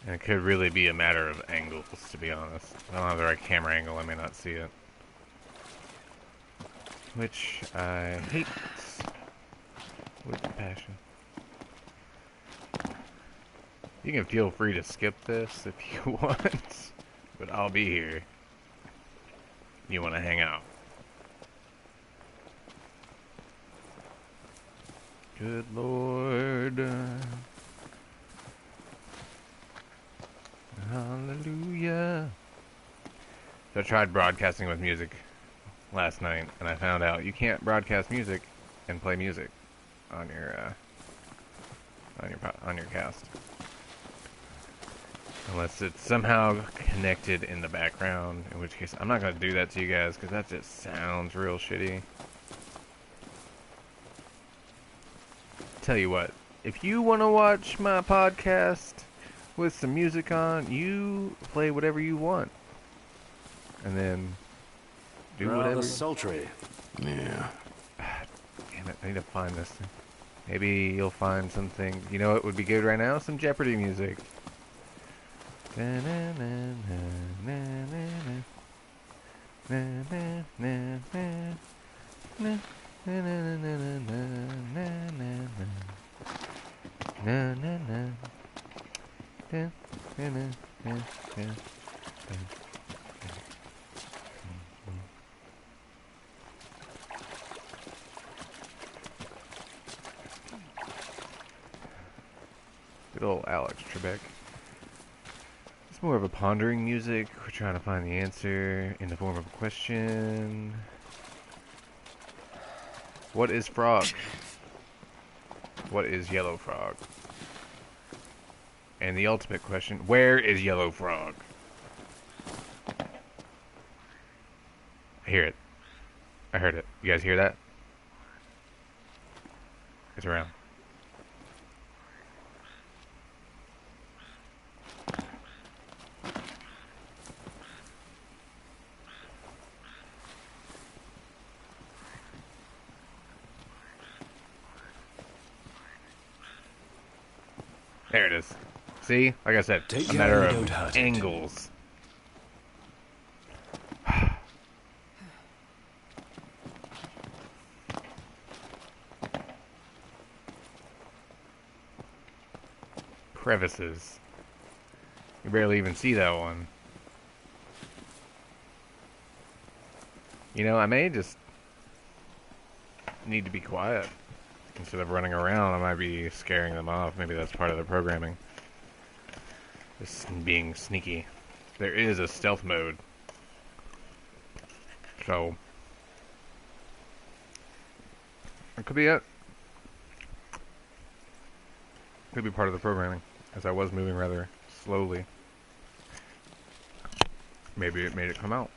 Speaker 1: And it could really be a matter of angles, to be honest. If I don't have the right camera angle, I may not see it. Which I hate with passion. You can feel free to skip this if you want, but I'll be here. You want to hang out. Good Lord. Hallelujah. So I tried broadcasting with music last night, and I found out you can't broadcast music and play music on your cast, unless it's somehow connected in the background. In which case, I'm not gonna do that to you guys because that just sounds real shitty. Tell you what, if you want to watch my podcast with some music on, you play whatever you want, and then do whatever.
Speaker 3: Sultry.
Speaker 5: Yeah.
Speaker 1: Damn it, I need to find this thing. Maybe you'll find something. You know what would be good right now? Some Jeopardy music. Good old Alex Trebek. It's more of a pondering music. We're trying to find the answer in the form of a question. What is frog? What is yellow frog? And the ultimate question, where is yellow frog? I hear it. I heard it. You guys hear that? It's around. There it is. See? Like I said, a matter of angles. Crevices. You barely even see that one. You know, I may just need to be quiet. Instead of running around, I might be scaring them off. Maybe that's part of the programming. Just being sneaky. There is a stealth mode. So, it could be it. Could be part of the programming, as I was moving rather slowly. Maybe it made it come out.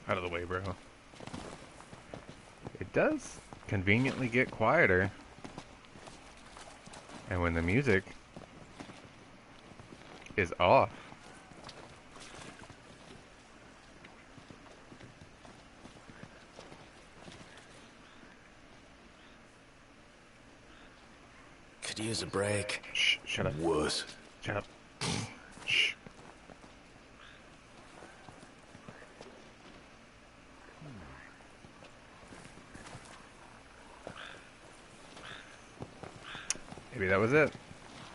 Speaker 1: Out of the way, bro. It does conveniently get quieter. And when the music is off,
Speaker 4: Could use a break.
Speaker 1: shh, shut up.
Speaker 5: Wuss.
Speaker 1: Shut up. Shh. Maybe that was it.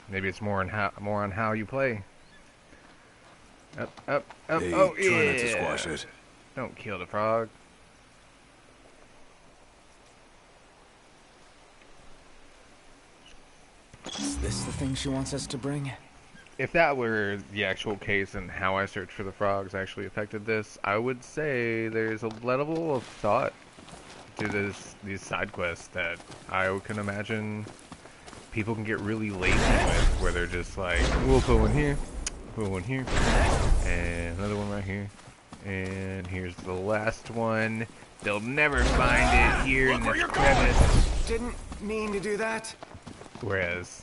Speaker 1: Maybe it's more on how you play. Up, up, up.
Speaker 5: Hey,
Speaker 1: Oh,
Speaker 5: try
Speaker 1: yeah.
Speaker 5: not to squash it.
Speaker 1: Don't kill the frog.
Speaker 4: Is this the thing she wants us to bring?
Speaker 1: If that were the actual case and how I searched for the frogs actually affected this, I would say there's a level of thought to these side quests that I can imagine people can get really lazy with, where they're just like, we'll put one here, Put one here, and another one right here, and here's the last one. They'll never find it here in this crevice.
Speaker 3: Didn't mean to do that.
Speaker 1: Whereas,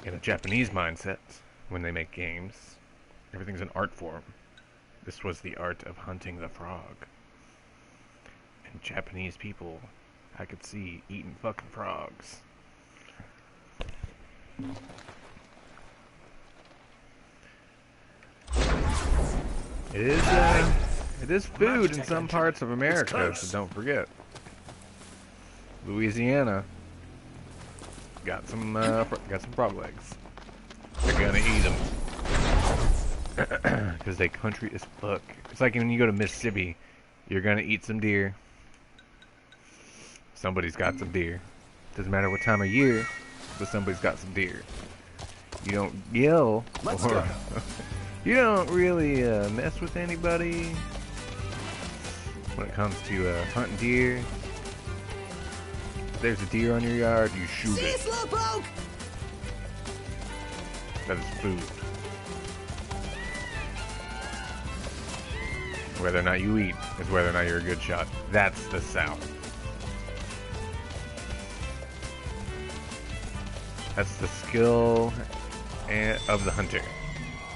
Speaker 1: in a Japanese mindset, when they make games, everything's an art form. This was the art of hunting the frog. And Japanese people, I could see eating fucking frogs. It is food in some parts of America, so don't forget. Louisiana got some frog legs. They're gonna eat them because they country as fuck. It's like when you go to Mississippi, you're gonna eat some deer. Somebody's got some deer. Doesn't matter what time of year, but somebody's got some deer. You don't yell.
Speaker 3: Let's go.
Speaker 1: You don't really mess with anybody when it comes to hunting deer. If there's a deer on your yard, you shoot it.
Speaker 4: Slowpoke!
Speaker 1: That is food. Whether or not you eat is whether or not you're a good shot. That's the South. That's the skill of the hunter.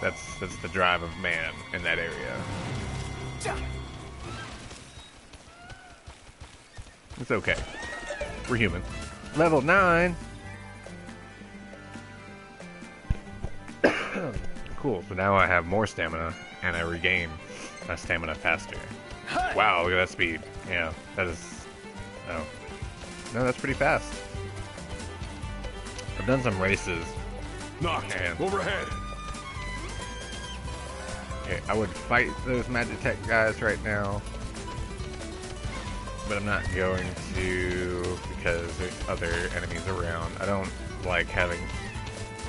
Speaker 1: That's the drive of man in that area. It's okay. We're human. Level 9. Cool. So now I have more stamina, and I regain my stamina faster. Wow, look at that speed. Yeah, that is... Oh. No, that's pretty fast. I've done some races.
Speaker 5: Knocked.
Speaker 1: And
Speaker 5: Overhead.
Speaker 1: okay, I would fight those Magitech guys right now, but I'm not going to because there's other enemies around. I don't like having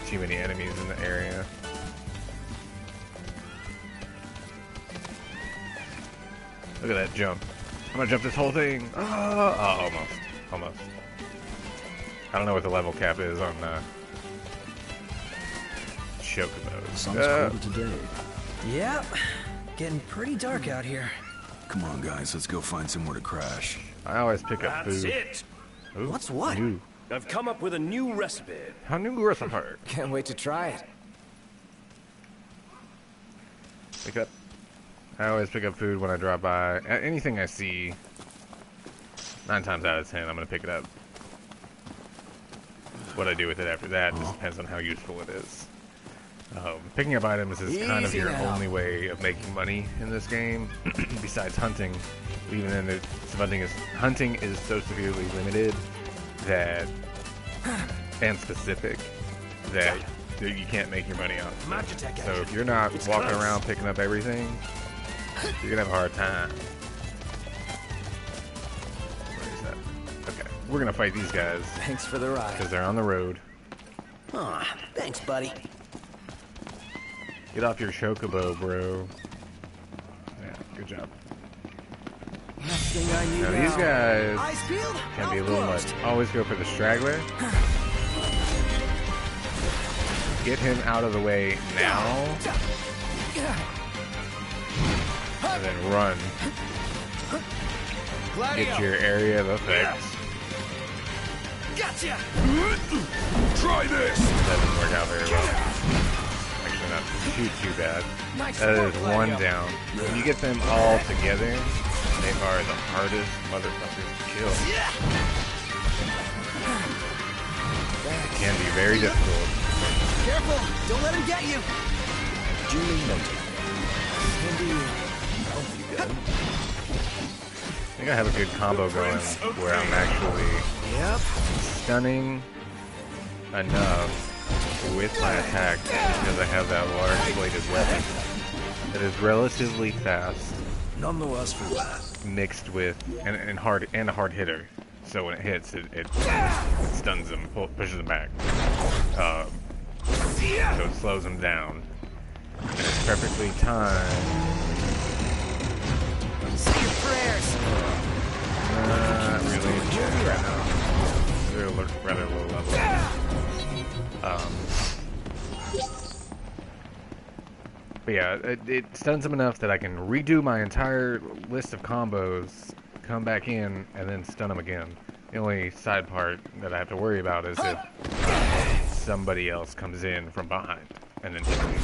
Speaker 1: too many enemies in the area. Look at that jump. I'm gonna jump this whole thing. Oh, almost. I don't know what the level cap is on Chocobos.
Speaker 7: Sun's colder today.
Speaker 4: Yep. Getting pretty dark out here.
Speaker 5: Come on, guys. Let's go find somewhere to crash.
Speaker 1: I always pick up
Speaker 3: That's
Speaker 1: food.
Speaker 3: it.
Speaker 1: Ooh,
Speaker 4: What's what?
Speaker 1: new.
Speaker 3: I've come up with a new recipe.
Speaker 1: How new recipe?
Speaker 3: Can't wait to try it.
Speaker 1: Pick up. I always pick up food when I drop by. Anything I see, 9 times out of 10, I'm gonna pick it up. What I do with it after that just depends on how useful it is. Picking up items is kind of your only way of making money in this game, besides hunting. Even then, hunting is so severely limited that, and specific, that you can't make your money off of it. So if you're not walking around picking up everything, you're gonna have a hard time. Where is that? Okay, we're gonna fight these guys
Speaker 4: Thanks for the ride.
Speaker 1: because they're on the road.
Speaker 4: Aw, thanks, buddy.
Speaker 1: Get off your chocobo, bro. Yeah, good job.
Speaker 4: Next thing I knew
Speaker 1: Now these guys
Speaker 4: Eyes peeled,
Speaker 1: can be a
Speaker 4: mouth
Speaker 1: little much.
Speaker 4: closed.
Speaker 1: Always go for the straggler. Get him out of the way now, and then run. Get your area of effect.
Speaker 4: Gotcha!
Speaker 5: Try this.
Speaker 1: That didn't work out very well. Actually, not too bad. That is one down. When you get them all together, they are the hardest motherfuckers to kill. It can be very difficult.
Speaker 4: Careful! Don't let him get you!
Speaker 7: Duly noted.
Speaker 1: I think I have a good combo going where I'm actually stunning enough with my attack because I have that large bladed weapon that is relatively fast,
Speaker 7: None the worse for that.
Speaker 1: mixed with and a hard hitter. So when it hits, it stuns them, pushes them back. So it slows them down, and it's perfectly timed.
Speaker 4: Say your prayers!
Speaker 1: Not really right now. They're rather low level. But yeah, it stuns him enough that I can redo my entire list of combos, come back in, and then stun him again. The only side part that I have to worry about is if somebody else comes in from behind and then hits me,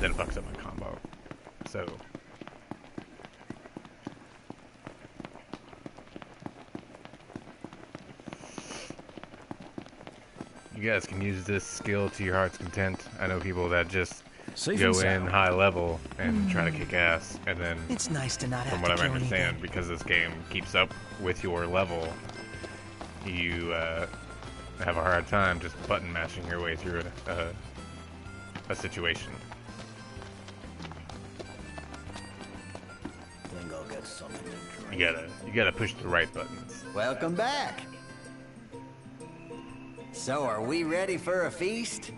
Speaker 1: then fucks up my combo. So you guys can use this skill to your heart's content. I know people that just go in high level and try to kick ass, and then
Speaker 4: It's nice to not have
Speaker 1: from what
Speaker 4: to
Speaker 1: I
Speaker 4: kill
Speaker 1: understand,
Speaker 4: anything.
Speaker 1: because this game keeps up with your level, you have a hard time just button mashing your way through a situation.
Speaker 2: Think I'll get something to drink.
Speaker 1: You gotta push the right buttons.
Speaker 8: Welcome back. So, are we ready for a feast?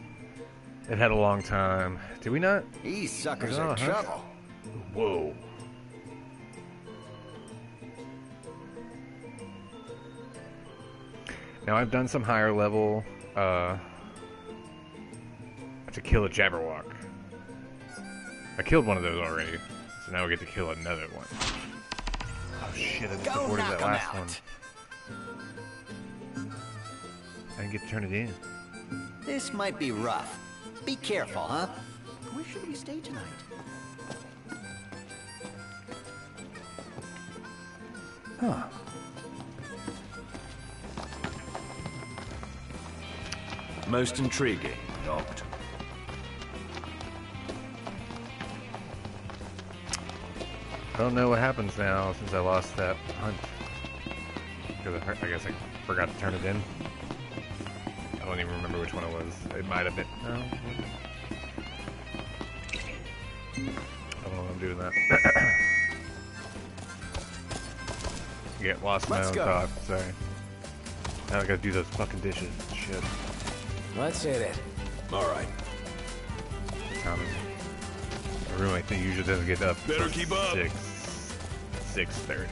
Speaker 1: It had a long time. Did we not?
Speaker 8: These suckers
Speaker 1: Oh,
Speaker 8: are
Speaker 1: huh?
Speaker 8: trouble.
Speaker 1: Whoa. Now I've done some higher level to kill a Jabberwock. I killed one of those already, so now we get to kill another one. Oh shit, I just
Speaker 8: Go
Speaker 1: aborted
Speaker 8: knock
Speaker 1: that
Speaker 8: 'em
Speaker 1: last
Speaker 8: out.
Speaker 1: one. I didn't get to turn it in.
Speaker 8: This might be rough. Be careful, huh? Where should we stay tonight?
Speaker 7: Ah,
Speaker 5: Most intriguing, Doct.
Speaker 1: I don't know what happens now since I lost that hunt. Because I guess I forgot to turn it in. I don't even remember which one it was. It might have been. No. I don't know why I'm doing that. Get lost in my
Speaker 3: Let's
Speaker 1: own
Speaker 3: go.
Speaker 1: thoughts. Sorry. Now I gotta do those fucking dishes. Shit.
Speaker 3: Let's hit it.
Speaker 5: All right.
Speaker 1: What time is it? My roommate usually doesn't get up.
Speaker 5: Better
Speaker 1: till
Speaker 5: keep up.
Speaker 1: 6:30.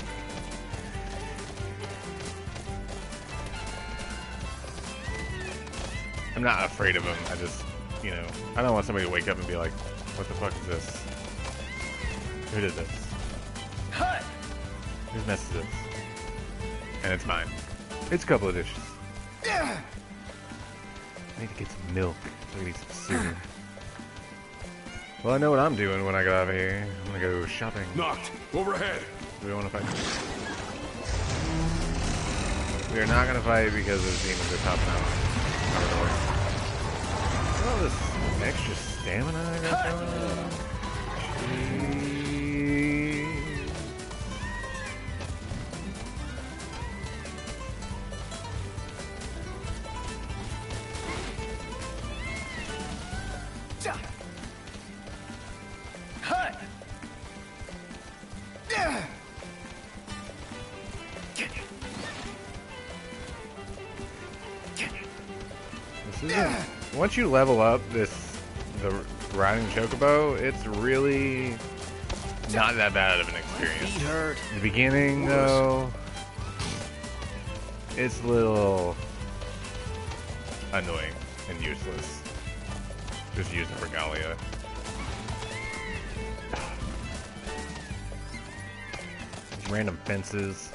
Speaker 1: I'm not afraid of him. I just, you know, I don't want somebody to wake up and be like, what the fuck is this? Who did this?
Speaker 3: Hut!
Speaker 1: Whose mess is this? And it's mine. It's a couple of dishes. I need to get some milk. So I can eat some cereal. Well, I know what I'm doing when I get out of here. I'm gonna go shopping.
Speaker 5: Knocked. Overhead.
Speaker 1: Do we want to fight? We are not gonna fight because those demons are top down. All this extra stamina I got going on. Jeez.
Speaker 3: Hut!
Speaker 1: This isn't, once you level up the riding chocobo, it's really not that bad of an experience.
Speaker 4: Feet hurt.
Speaker 1: In the beginning, though, it's a little annoying and useless. Just using regalia. These random fences.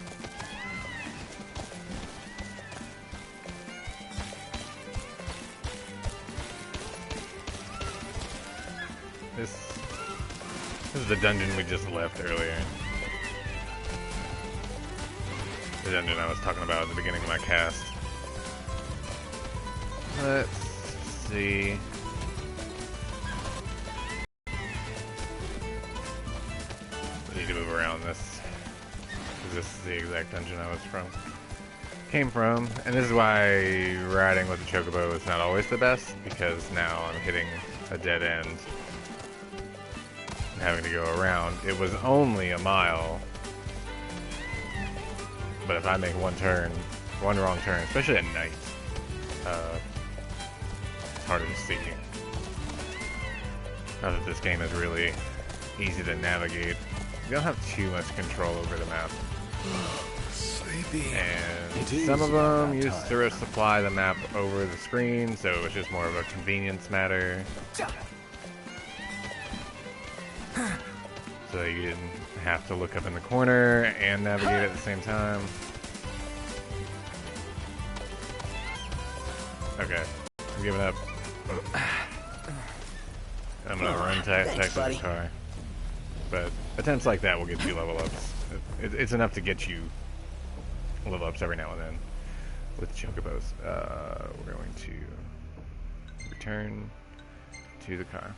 Speaker 1: This is the dungeon we just left earlier. The dungeon I was talking about at the beginning of my cast. Let's see. I need to move around this. Because this is the exact dungeon I was came from. And this is why riding with the chocobo is not always the best, because now I'm hitting a dead end and having to go around. It was only a mile, but if I make one wrong turn, especially at night, it's harder to see. Not that this game is really easy to navigate. You don't have too much control over the map.
Speaker 5: Sleepy.
Speaker 1: And some of them used to supply the map over the screen, so it was just more of a convenience matter. So you didn't have to look up in the corner and navigate at the same time. Okay, I'm giving up. I'm gonna run back to the car. But attempts like that will get you level ups. It's enough to get you level ups every now and then with chocobos. We're going to return to the car.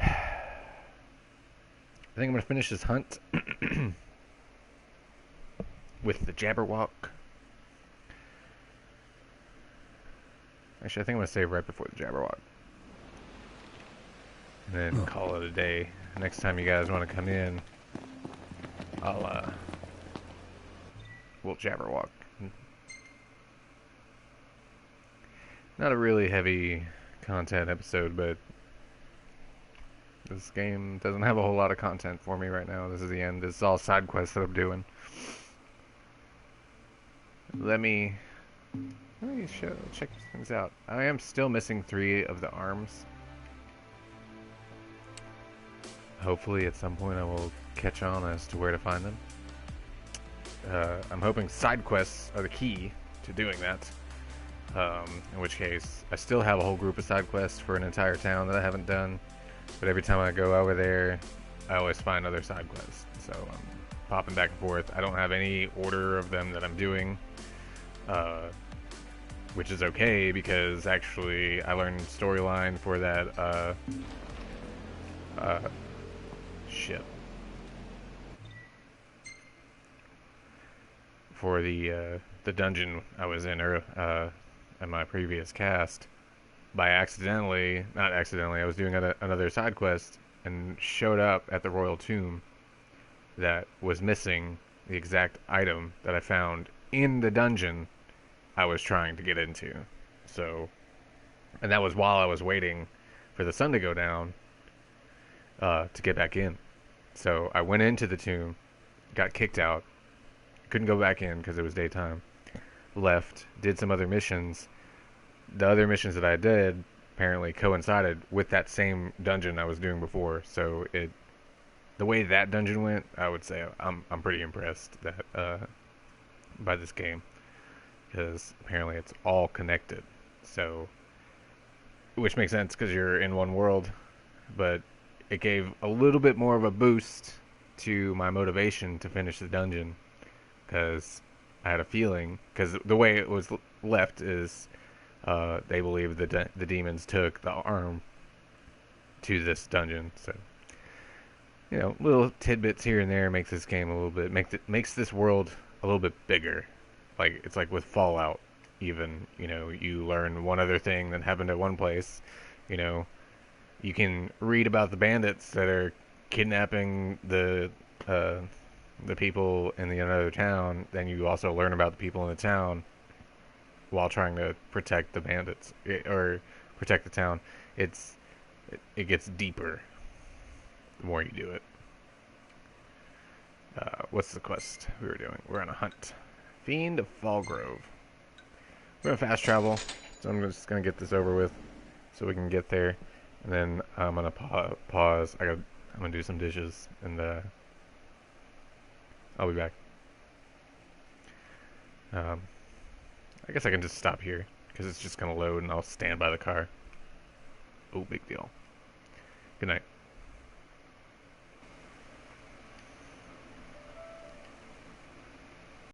Speaker 1: I think I'm going to finish this hunt with the Jabberwock. Actually, I think I'm going to save right before the Jabberwock. And then call it a day. Next time you guys want to come in, we'll Jabberwock. Not a really heavy content episode, but this game doesn't have a whole lot of content for me right now. This is the end. This is all side quests that I'm doing. Let me check things out. I am still missing 3 of the arms. Hopefully at some point I will catch on as to where to find them. I'm hoping side quests are the key to doing that. In which case, I still have a whole group of side quests for an entire town that I haven't done. But every time I go over there, I always find other side quests. So I'm popping back and forth. I don't have any order of them that I'm doing. Which is okay, because actually I learned storyline for that, shit. For the dungeon I was in my previous cast. By accidentally, not accidentally, I was doing another side quest and showed up at the Royal Tomb that was missing the exact item that I found in the dungeon I was trying to get into. So, and that was while I was waiting for the sun to go down to get back in. So I went into the tomb, got kicked out, couldn't go back in because it was daytime, left, did some other missions. The other missions that I did apparently coincided with that same dungeon I was doing before. So the way that dungeon went, I would say I'm pretty impressed that by this game, because apparently it's all connected. So, which makes sense because you're in one world, but it gave a little bit more of a boost to my motivation to finish the dungeon, because I had a feeling, because the way it was left is they believe the demons took the arm to this dungeon. So, you know, little tidbits here and there makes this game a little bit, makes this world a little bit bigger. Like, it's like with Fallout, even, you know, you learn one other thing that happened at one place. You know, you can read about the bandits that are kidnapping the people in the another town, then you also learn about the people in the town while trying to protect the bandits, or protect the town. It gets deeper the more you do it. What's the quest we were doing? We're on a hunt. Fiend of Fallgrove. We're gonna fast travel, so I'm just gonna get this over with so we can get there, and then I'm gonna pause. I'm gonna do some dishes, and I'll be back. I guess I can just stop here because it's just gonna load, and I'll stand by the car. Oh, big deal. Good night.